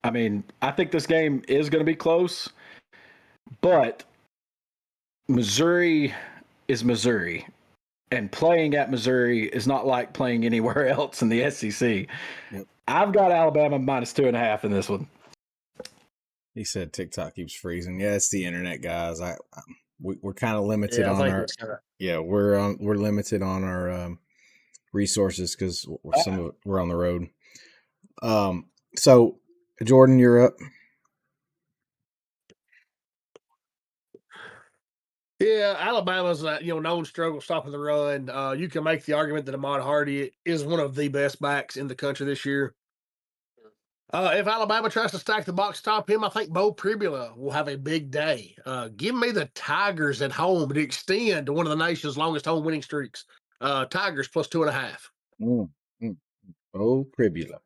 Speaker 3: I mean, I think this game is going to be close, but Missouri is Missouri, and playing at Missouri is not like playing anywhere else in the SEC. Yep. I've got Alabama minus 2.5 in this one.
Speaker 1: He said TikTok keeps freezing. Yeah, it's the internet, guys. We're kind of limited on our. Yeah, we're limited on our resources because we're on the road. So. Jordan, you're up.
Speaker 2: Yeah, Alabama's known struggle stopping the run. You can make the argument that Ahmad Hardy is one of the best backs in the country this year. If Alabama tries to stack the box, stop him, I think Bo Pribula will have a big day. Give me the Tigers at home to extend to one of the nation's longest home winning streaks. Tigers plus 2.5.
Speaker 1: Bo Pribula.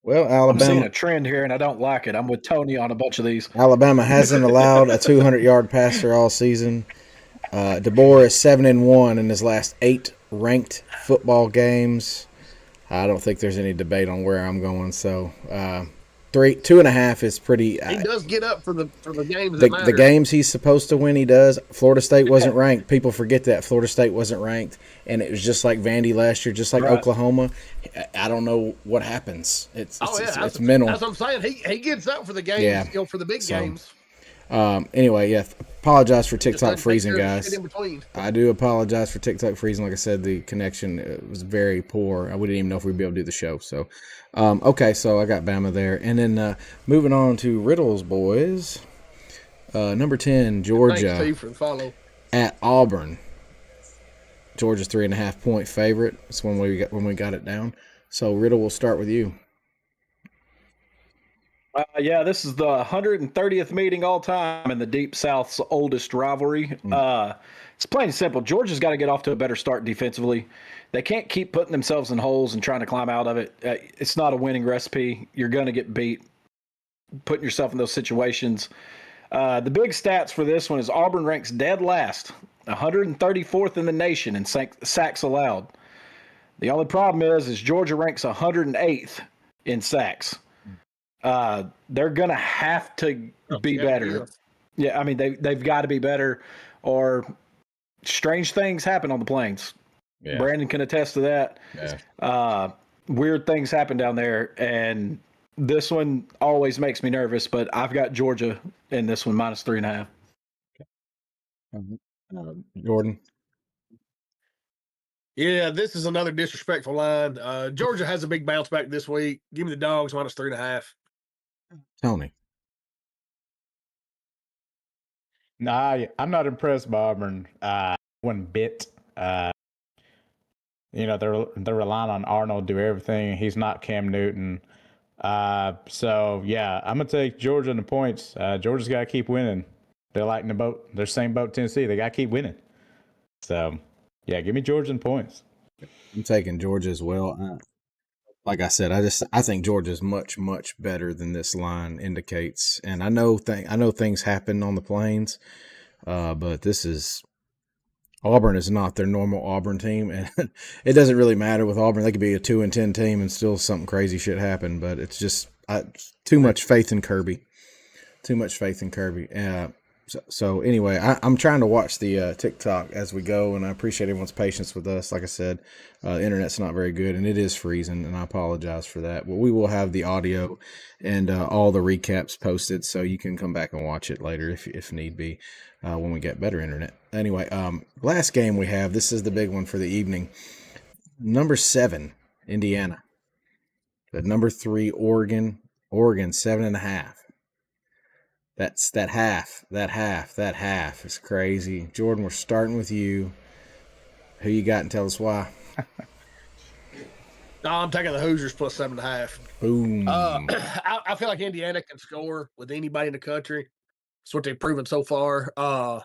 Speaker 1: Well,
Speaker 3: I'm seeing
Speaker 1: Alabama
Speaker 3: a trend here, and I don't like it. I'm with Tony on a bunch of these.
Speaker 1: Alabama hasn't allowed a 200-yard passer all season. DeBoer is 7-1 in his last 8 ranked football games. I don't think there's any debate on where I'm going. So 2.5 is pretty.
Speaker 2: He does get up for the games.
Speaker 1: The games he's supposed to win, he does. Florida State wasn't ranked. People forget that Florida State wasn't ranked, and it was just like Vandy last year, just like Oklahoma. I don't know what happens. It's mental.
Speaker 2: That's what I'm saying. He gets up for the games, for the big games.
Speaker 1: Anyway, apologize for TikTok freezing, guys.
Speaker 2: In between.
Speaker 1: I do apologize for TikTok freezing. Like I said, the connection was very poor. We didn't even know if we'd be able to do the show. So, okay, so I got Bama there. And then moving on to Riddle's boys. Number 10, Georgia.
Speaker 2: Thanks, Steve, for the follow.
Speaker 1: At Auburn. Georgia's 3.5-point favorite. That's when we got it down. So, Riddle, we'll start with you.
Speaker 3: This is the 130th meeting all time in the Deep South's oldest rivalry. It's plain and simple. Georgia's got to get off to a better start defensively. They can't keep putting themselves in holes and trying to climb out of it. It's not a winning recipe. You're going to get beat putting yourself in those situations. The big stats for this one is Auburn ranks dead last, 134th in the nation in sacks allowed. The only problem is Georgia ranks 108th in sacks. They're gonna have to be better. Yeah, I mean they've got to be better, or strange things happen on the plains. Yeah. Brandon can attest to that. Yeah. Weird things happen down there, and this one always makes me nervous. But I've got Georgia in this one -3.5.
Speaker 1: Jordan.
Speaker 2: Yeah, this is another disrespectful line. Georgia has a big bounce back this week. Give me the Dogs -3.5.
Speaker 1: Tony.
Speaker 4: Nah, I'm not impressed by Auburn one bit. They're relying on Arnold to do everything. He's not Cam Newton. So yeah, I'm gonna take Georgia in the points. Georgia's got to keep winning. They're like in the boat. They're same boat Tennessee. They got to keep winning. So yeah, give me Georgia in points.
Speaker 1: I'm taking Georgia as well. Like I said, I think Georgia's much, much better than this line indicates. And I know things happen on the plains, but Auburn is not their normal Auburn team, and it doesn't really matter with Auburn. They could be a 2-10 team and still something crazy shit happen. But it's just too much faith in Kirby. Too much faith in Kirby. So anyway, I'm trying to watch the TikTok as we go, and I appreciate everyone's patience with us. Like I said, the internet's not very good, and it is freezing, and I apologize for that. But we will have the audio and all the recaps posted, so you can come back and watch it later if need be when we get better internet. Anyway, last game we have, this is the big one for the evening. Number 7, Indiana. The number 3, Oregon 7.5. That's that half is crazy. Jordan, we're starting with you. Who you got and tell us why?
Speaker 2: No, I'm taking the Hoosiers +7.5.
Speaker 1: Boom.
Speaker 2: I feel like Indiana can score with anybody in the country. That's what they've proven so far. I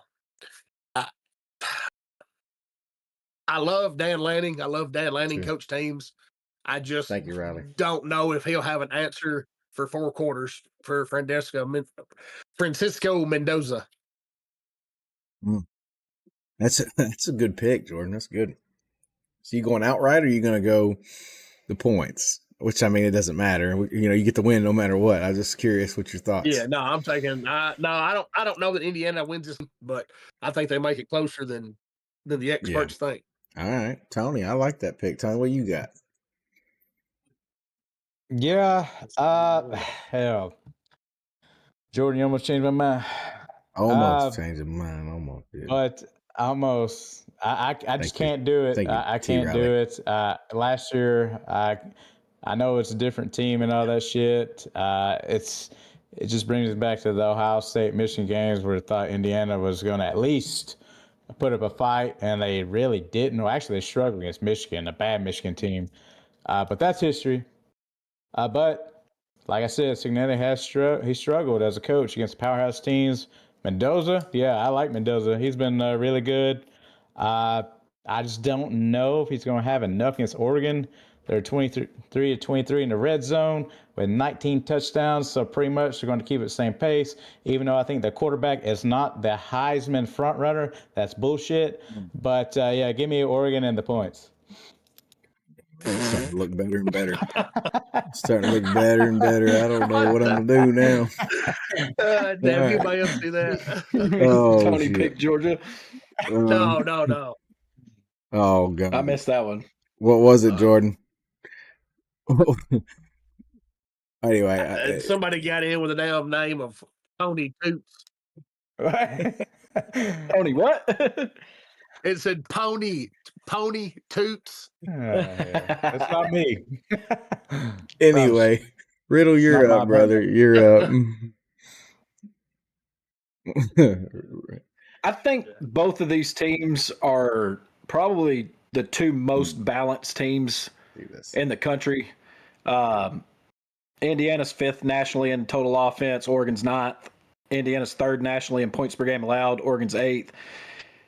Speaker 2: love Dan Lanning. I love Dan Lanning coach teams. I just
Speaker 1: Thank you, Riley.
Speaker 2: Don't know if he'll have an answer for 4 quarters for Francisco Mendoza.
Speaker 1: That's a good pick, Jordan. That's good. So you going outright, or are you going to go the points? Which, I mean, it doesn't matter. You get the win no matter what. I'm just curious what your thoughts.
Speaker 2: Yeah, no, I'm taking. I don't know that Indiana wins this, but I think they make it closer than the experts think.
Speaker 1: All right, Tony, I like that pick. Tony, what you got?
Speaker 4: Yeah, hell, Jordan, you almost changed my mind.
Speaker 1: Almost changed my mind, almost. Yeah.
Speaker 4: But almost, I just can't do it. I can't do it. Last year, I know it's a different team and all that shit. It just brings us back to the Ohio State Michigan games where I thought Indiana was going to at least put up a fight, and they really didn't. Well, actually, they struggled against Michigan, a bad Michigan team. But that's history. But like I said, Cignetti has struggled as a coach against powerhouse teams. Mendoza, I like Mendoza. He's been really good. I just don't know if he's going to have enough against Oregon. They're 23 to 23 in the red zone with 19 touchdowns. So pretty much they're going to keep it the same pace. Even though I think the quarterback is not the Heisman front runner, that's bullshit. But yeah, give me Oregon and the points.
Speaker 1: Starting to look better and better. Starting to look better and better. I don't know what I'm gonna do now.
Speaker 2: Damn, you might else do that.
Speaker 3: Tony picked Georgia.
Speaker 2: No.
Speaker 1: Oh god,
Speaker 3: I missed that one.
Speaker 1: What was it, Jordan? Anyway,
Speaker 2: somebody got in with the damn name of Tony Toots.
Speaker 3: Tony what?
Speaker 2: It said Pony Toots.
Speaker 4: Yeah. That's not me.
Speaker 1: Anyway, Riddle, you're up, brother. You're up.
Speaker 3: I think both of these teams are probably the two most balanced teams in the country. Indiana's 5th nationally in total offense. Oregon's 9th. Indiana's 3rd nationally in points per game allowed. Oregon's 8th.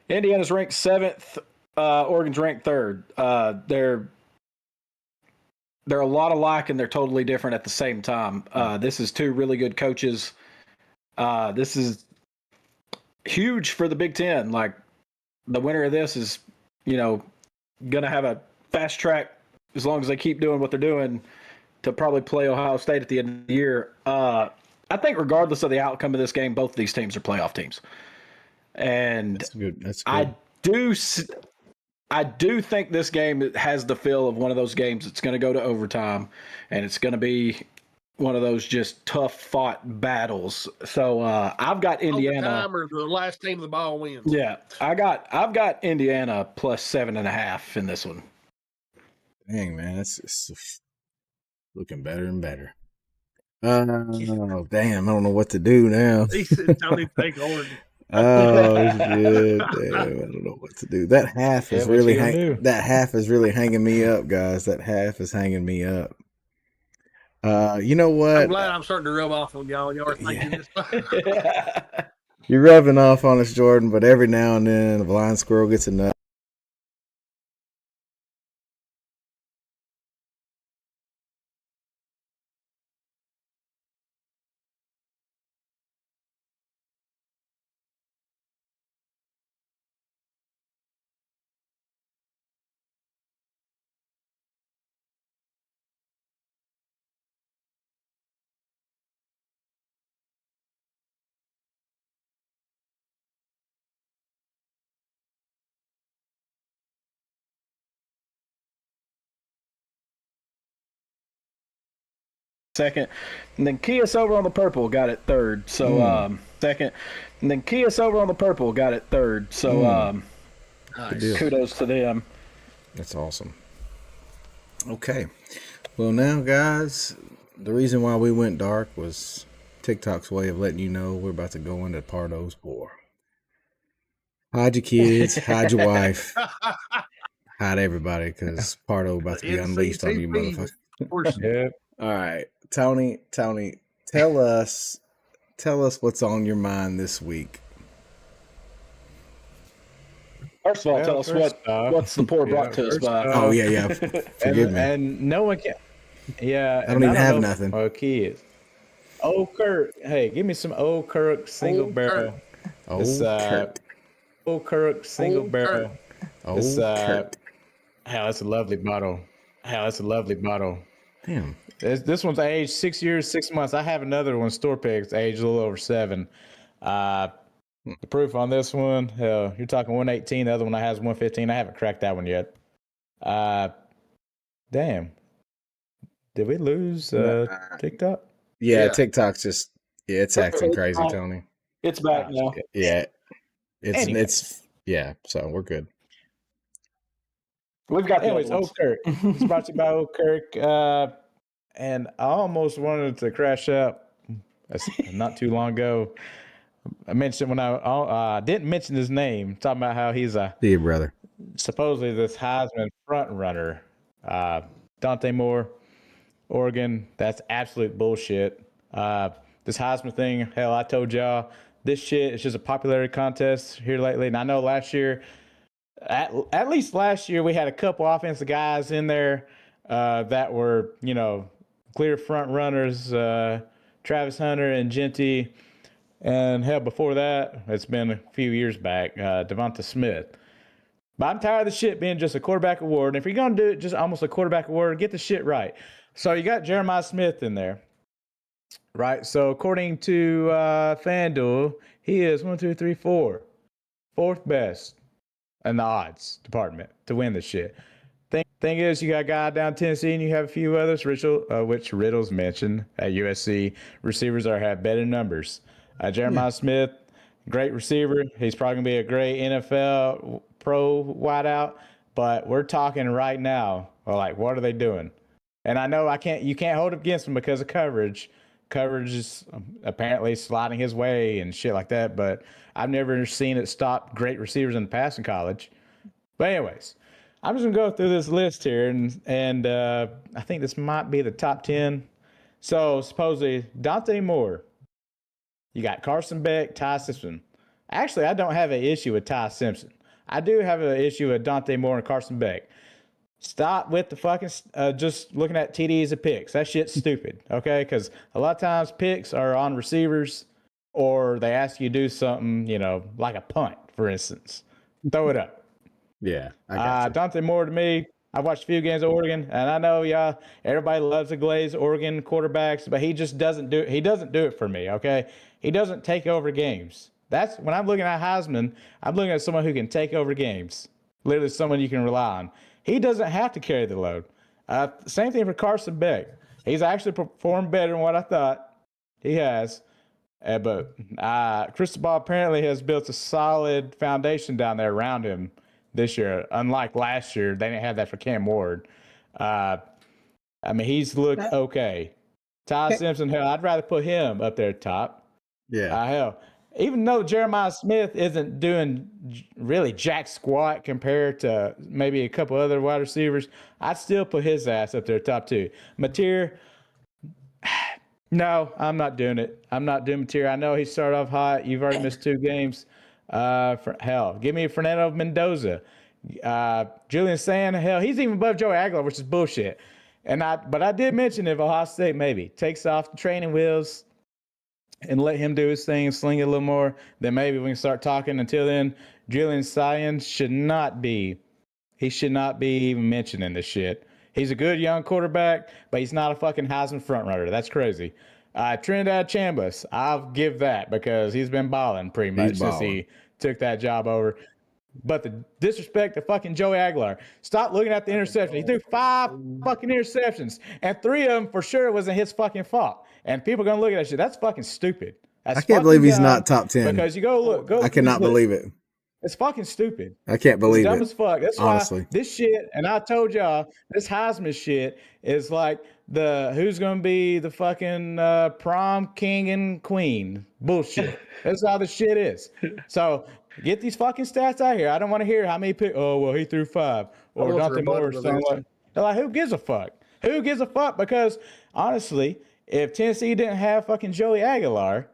Speaker 3: Indiana's ranked 7th. Oregon's ranked 3rd. They're a lot alike and they're totally different at the same time. This is two really good coaches. This is huge for the Big Ten. Like, the winner of this is, going to have a fast track, as long as they keep doing what they're doing, to probably play Ohio State at the end of the year. I think regardless of the outcome of this game, both of these teams are playoff teams. And
Speaker 1: that's good. That's good.
Speaker 3: I do think this game has the feel of one of those games that's going to go to overtime, and it's going to be one of those just tough fought battles. So I've got Indiana.
Speaker 2: Overtime or the last team of the ball wins.
Speaker 3: Yeah, I've got Indiana plus 7.5 in this one.
Speaker 1: Dang, man, it's looking better and better. Oh damn, I don't know what to do now.
Speaker 2: He said, "Tony, take Oregon."
Speaker 1: Oh shit! Damn, I don't know what to do. That half is really hanging me up, guys. That half is hanging me up. You know what?
Speaker 2: I'm glad I'm starting to rub off on y'all. Y'all are thinking this.
Speaker 1: You're rubbing off on us, Jordan, but every now and then a blind squirrel gets a nut.
Speaker 3: Second, and then Kias over on the purple got it 3rd. So second, and then Kias over on the purple got it 3rd. So
Speaker 2: Nice.
Speaker 3: Kudos to them.
Speaker 1: That's awesome. Okay, well now, guys, the reason why we went dark was TikTok's way of letting you know we're about to go into Pardo's war. Hide your kids, hide your wife, hide everybody, because Pardo about to be unleashed on you, motherfucker.
Speaker 4: Yep.
Speaker 1: All right, Tony, tell us what's on your mind this week.
Speaker 3: First of all, tell us what's the poor brought to us by.
Speaker 1: Oh yeah. Forgive me.
Speaker 4: And no one can. Yeah,
Speaker 1: I don't even have nothing.
Speaker 4: Oh, kids. Old Kirk. Hey, give me some Old Kirk single barrel. Old Kirk single barrel.
Speaker 1: Old Kirk.
Speaker 4: Hell, that's a lovely bottle.
Speaker 1: Damn.
Speaker 4: This one's aged 6 years, 6 months. I have another one, store picked, aged a little over 7. The proof on this one, hell, you're talking 118. The other one I has 115. I haven't cracked that one yet. Damn. Did we lose TikTok?
Speaker 1: Yeah, TikTok's just it's acting crazy, Tony.
Speaker 3: It's back now.
Speaker 1: Yeah.
Speaker 3: Anyway.
Speaker 1: It's so we're good.
Speaker 3: We've got
Speaker 4: anyways, Old Kirk. It's brought to you by Old Kirk. And I almost wanted to crash out not too long ago. I mentioned when I didn't mention his name, talking about how he's
Speaker 1: brother.
Speaker 4: Supposedly this Heisman front runner. Dante Moore, Oregon. That's absolute bullshit. This Heisman thing, hell, I told y'all, this shit is just a popularity contest here lately. And I know last year, at least last year, we had a couple offensive guys in there that were, clear front runners, Travis Hunter and Genty. And hell, before that, it's been a few years back, Devonta Smith. But I'm tired of the shit being just a quarterback award. And if you're going to do it just almost a quarterback award, get the shit right. So you got Jeremiah Smith in there, right? So according to FanDuel, he is 4th best in the odds department to win this shit. Thing is, you got a guy down Tennessee and you have a few others, which Riddle's mentioned at USC. Receivers have better numbers. Jeremiah Smith, great receiver. He's probably going to be a great NFL pro wideout, but we're talking right now, what are they doing? And I know you can't hold it against him because of coverage. Coverage is apparently sliding his way and shit like that, but I've never seen it stop great receivers in the past in college. But anyways, I'm just going to go through this list here, and I think this might be the top 10. So supposedly Dante Moore, you got Carson Beck, Ty Simpson. Actually, I don't have an issue with Ty Simpson. I do have an issue with Dante Moore and Carson Beck. Stop with the fucking just looking at TDs and picks. That shit's stupid, okay? Because a lot of times picks are on receivers or they ask you to do something, like a punt, for instance. Throw it up.
Speaker 1: Yeah, I got you.
Speaker 4: Dante Moore, to me, I've watched a few games of Oregon, and I know, everybody loves the glazed Oregon quarterbacks, but he just doesn't do it. He doesn't do it for me, okay? He doesn't take over games. That's when I'm looking at Heisman, I'm looking at someone who can take over games. Literally someone you can rely on. He doesn't have to carry the load. Same thing for Carson Beck. He's actually performed better than what I thought he has. But Cristobal apparently has built a solid foundation down there around him this year. Unlike last year, they didn't have that for Cam Ward. He's looked okay. Ty Simpson, hell, I'd rather put him up there top.
Speaker 1: Yeah.
Speaker 4: Hell, even though Jeremiah Smith isn't doing really jack squat compared to maybe a couple other wide receivers, I'd still put his ass up there top 2. Mateer, no, I'm not doing it. I'm not doing Mateer. I know he started off hot. You've already missed 2 games. Give me Fernando Mendoza. Julian Sand, hell, he's even above Joey Aguilar, which is bullshit. But I did mention if Ohio State maybe takes off the training wheels and let him do his thing and sling it a little more, then maybe we can start talking. Until then, Julian Sand should not be even mentioned in this shit. He's a good young quarterback, but he's not a fucking Heisman frontrunner. That's crazy. Trinidad Chambers, I'll give that because he's been balling pretty much since he took that job over. But the disrespect to fucking Joey Aguilar. Stop looking at the interception. He threw 5 fucking interceptions, and 3 of them for sure wasn't his fucking fault. And people are going to look at that shit. That's fucking stupid.
Speaker 1: I can't believe he's not top 10.
Speaker 4: Because you go look.
Speaker 1: I cannot believe it.
Speaker 4: It's fucking stupid.
Speaker 1: I can't believe it.
Speaker 4: It's dumb as fuck. That's
Speaker 1: honestly
Speaker 4: why this shit, and I told y'all, this Heisman shit is like who's going to be the fucking prom king and queen bullshit. That's how the shit is. So get these fucking stats out here. I don't want to hear how many picks. Oh, well, he threw 5. Or Dante Moore or something. Like, who gives a fuck? Who gives a fuck? Because, honestly, if Tennessee didn't have fucking Joey Aguilar,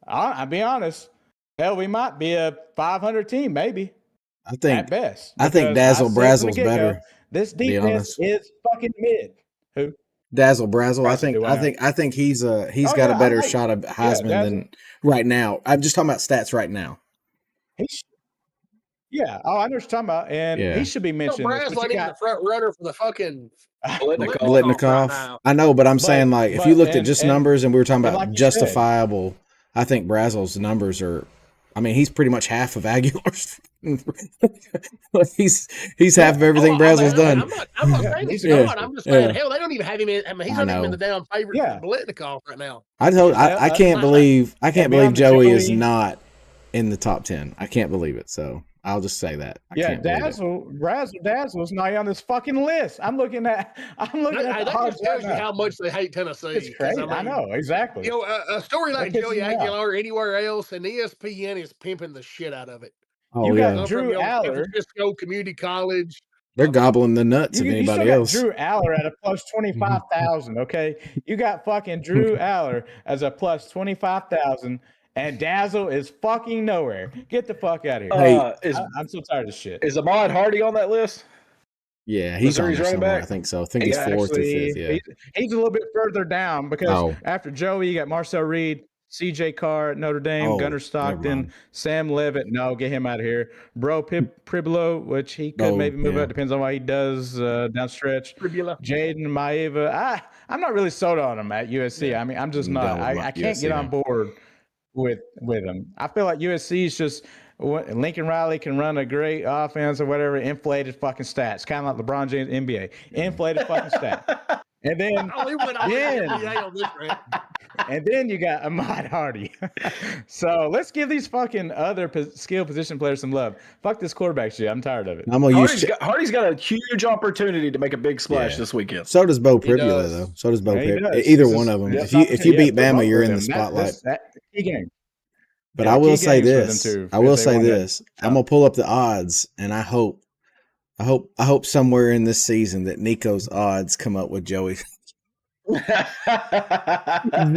Speaker 4: I'll be honest, hell, we might be a 500 team, maybe.
Speaker 1: I think
Speaker 4: at best.
Speaker 1: I think Dazzle Brazzle's better.
Speaker 4: This defense is fucking mid. Who?
Speaker 1: Dazzle Brazzle. I think he's got a better shot of Heisman than right now. I'm just talking about stats right now.
Speaker 4: I know what you're talking about, and he should be mentioned.
Speaker 2: Brazzle ain't even the front runner for the fucking
Speaker 1: Biletnikoff.
Speaker 2: Right,
Speaker 1: I know, but I'm saying, like, if you looked at just numbers and we were talking about justifiable, I think Brazzle's numbers are. I mean, he's pretty much half of Aguilar's. he's half of everything Brazzle's done.
Speaker 2: I'm not saying he's not. I'm just saying, hell, they don't even have him in. I mean, he's not even the damn favorite for Biletnikoff right now.
Speaker 1: I can't believe Joey is not in the top 10. I can't believe it. So I'll just say that.
Speaker 4: Dazzle's not on this fucking list. I'm looking at.
Speaker 2: That just tells you how much they hate Tennessee.
Speaker 4: It's crazy. I know exactly.
Speaker 2: You know, a story like Joey Aguilar or anywhere else, and ESPN is pimping the shit out of it.
Speaker 1: Oh,
Speaker 4: you got Drew Aller,
Speaker 2: San Francisco Community College.
Speaker 1: They're gobbling the nuts of anybody else.
Speaker 4: Drew Aller at a plus 25,000. Okay, you got fucking Drew Aller as a plus 25,000. And Dazzle is fucking nowhere. Get the fuck out of here.
Speaker 3: I'm
Speaker 4: so tired of this shit.
Speaker 3: Is Ahmad Hardy on that list?
Speaker 1: Yeah, he's on
Speaker 3: Missouri's
Speaker 1: there
Speaker 3: running
Speaker 1: somewhere.
Speaker 3: back?
Speaker 1: I think so. I think he's fourth or fifth. Yeah,
Speaker 4: he's a little bit further down because after Joey, you got Marcel Reed, CJ Carr at Notre Dame, Gunnar Stockton, Sam Levitt. No, get him out of here. Bro Pribolo, which he could maybe move up. Depends on what he does down stretch. Jaden Maeva. I'm not really sold on him at USC. I mean, I'm just not. I can't get on board with him. I feel like USC is just Lincoln Riley can run a great offense or whatever, inflated fucking stats, kind of like LeBron James NBA, inflated fucking stats. And then, and then you got Ahmad Hardy. So let's give these fucking other skill position players some love. Fuck this quarterback shit. I'm tired of it.
Speaker 3: Hardy's got a huge opportunity to make a big splash this weekend.
Speaker 1: So does Bo Pribula, though. So does Bo Pribula. Either one of them. If you beat Bama, you're in the spotlight.
Speaker 4: That's key game.
Speaker 1: But I will say this. I'm gonna pull up the odds, and I hope somewhere in this season that Nico's odds come up with Joey.
Speaker 2: Dude, I'm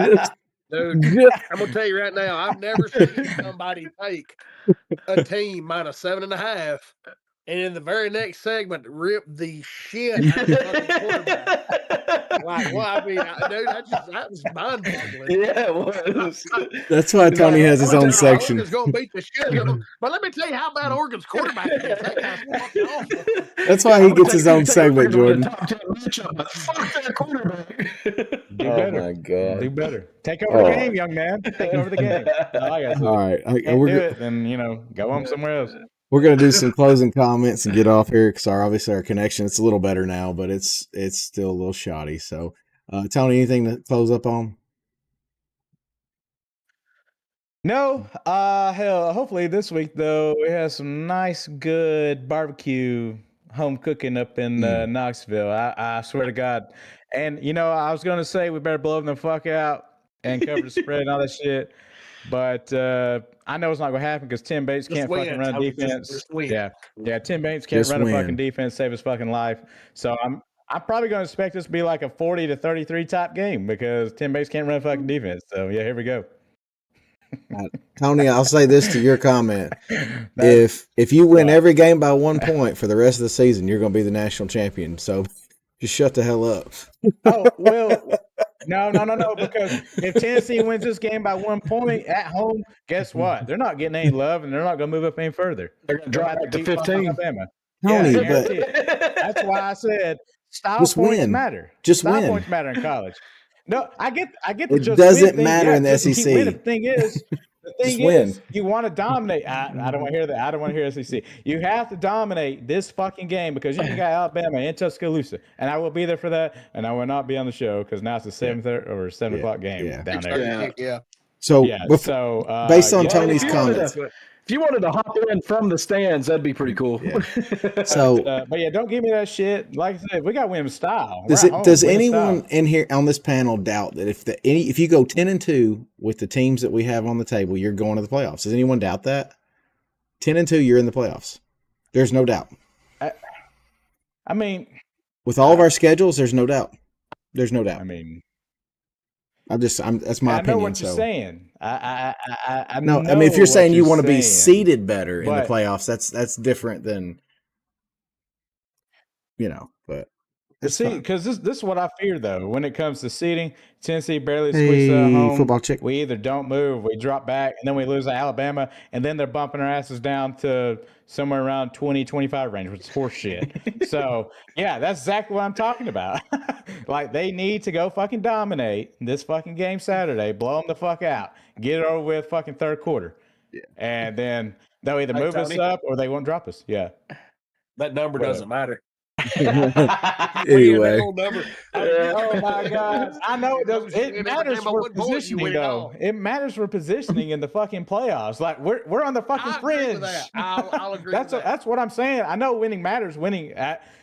Speaker 2: gonna tell you right now, I've never seen somebody take a team minus 7.5, and in the very next segment rip the shit out of the fucking quarterback. Like, well, I mean, dude, that was mind-boggling.
Speaker 3: Yeah, it was.
Speaker 1: That's why Tony has his own section.
Speaker 2: Oregon's gonna beat the shit out of him. But let me tell you how bad Oregon's quarterback is. That guy's fucking awful.
Speaker 1: That's why he gets his own segment, Jordan.
Speaker 3: Fuck that quarterback.
Speaker 1: My God.
Speaker 4: Do better. Take over the game, young man. Take over the game.
Speaker 1: All right.
Speaker 4: We're do it, then go on somewhere else.
Speaker 1: We're gonna do some closing comments and get off here because obviously our connection it's a little better now, but it's still a little shoddy. So, Tony, anything to close up on?
Speaker 4: No. Hell, hopefully this week though we have some nice, good barbecue home cooking up in Knoxville. I swear to God. And I was gonna say we better blow them the fuck out and cover the spread and all that shit. But I know it's not going to happen because Tim Bates can't fucking run defense. Yeah, Tim Bates can't run a fucking defense, save his fucking life. So I'm probably going to expect this to be like a 40-33 type game because Tim Bates can't run a fucking defense. So yeah, here we go.
Speaker 1: Tony, I'll say this to your comment: if you win every game by 1 point for the rest of the season, you're going to be the national champion. So just shut the hell up.
Speaker 4: Oh well. No, because if Tennessee wins this game by 1 point at home, guess what? They're not getting any love, and they're not going to move up any further.
Speaker 3: They're going to drop back to 15.
Speaker 1: Tony,
Speaker 4: that's why I said style points matter.
Speaker 1: Style
Speaker 4: points matter in college. No, I get the
Speaker 1: it doesn't matter in the SEC.
Speaker 4: The thing is, you want to dominate. I don't want to hear that. I don't want to hear SEC. You have to dominate this fucking game because you got Alabama in Tuscaloosa, and I will be there for that. And I will not be on the show because now it's a 7 o'clock game down there.
Speaker 2: Yeah.
Speaker 1: So based on Tony's comments.
Speaker 3: If you wanted to hop in from the stands, that'd be pretty cool.
Speaker 1: Yeah. So,
Speaker 4: but don't give me that shit. Like I said, we got to win with style.
Speaker 1: Does anyone in here on this panel doubt that if you go 10-2 with the teams that we have on the table, you're going to the playoffs? Does anyone doubt that? 10-2, you're in the playoffs. There's no doubt.
Speaker 4: I mean,
Speaker 1: with all of our schedules, there's no doubt. There's no doubt.
Speaker 4: I mean,
Speaker 1: that's my opinion.
Speaker 4: I know what you're saying. I
Speaker 1: know. I mean, if you're saying you want to be seated better in the playoffs, that's different than, but.
Speaker 4: See, because this is what I fear, though. When it comes to seeding, Tennessee barely squeaks at home.
Speaker 1: Football chick.
Speaker 4: We either don't move, we drop back, and then we lose to Alabama, and then they're bumping our asses down to somewhere around 20-25 range, which is horse shit. So, yeah, that's exactly what I'm talking about. Like, they need to go fucking dominate this fucking game Saturday, blow them the fuck out, get it over with fucking third quarter. Yeah. And then they'll either move us up or they won't drop us. Yeah.
Speaker 2: That number doesn't matter.
Speaker 1: Anyway,
Speaker 4: oh my God! I know it matters for positioning, though. It matters for positioning in the fucking playoffs. Like we're on the fucking fringe.
Speaker 2: I'll agree.
Speaker 4: That's what I'm saying. I know winning matters. Winning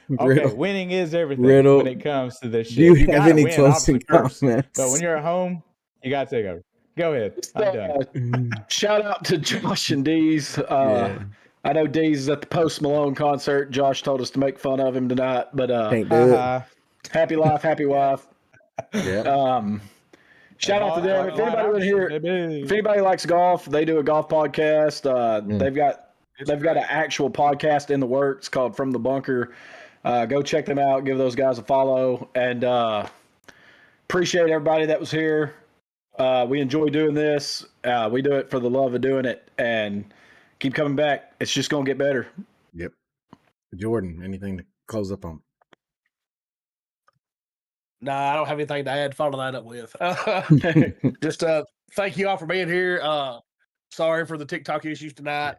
Speaker 4: is everything when it comes to this shit.
Speaker 1: Do you have any closing comments?
Speaker 4: But when you're at home, you gotta take over. Go ahead. I'm done.
Speaker 3: Shout out to Josh and Deez. I know Deez is at the Post Malone concert. Josh told us to make fun of him tonight, but
Speaker 1: can't do it.
Speaker 3: Happy life, happy wife.
Speaker 1: Yeah.
Speaker 3: Shout out to them. If anybody in here, if anybody likes golf, they do a golf podcast. They've got an actual podcast in the works called From the Bunker. Go check them out. Give those guys a follow. And appreciate everybody that was here. We enjoy doing this. We do it for the love of doing it. And keep coming back. It's just going to get better.
Speaker 1: Yep. Jordan, anything to close up on?
Speaker 2: Nah, I don't have anything to add. Follow that up with. Just thank you all for being here. Sorry for the TikTok issues tonight.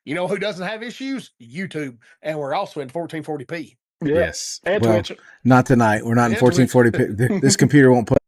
Speaker 2: You know who doesn't have issues? YouTube. And we're also in 1440p.
Speaker 3: Yeah.
Speaker 1: Yes.
Speaker 3: And
Speaker 1: well,
Speaker 3: Twitch.
Speaker 1: not tonight. We're not in
Speaker 2: And Twitch.
Speaker 1: 1440p. This computer won't put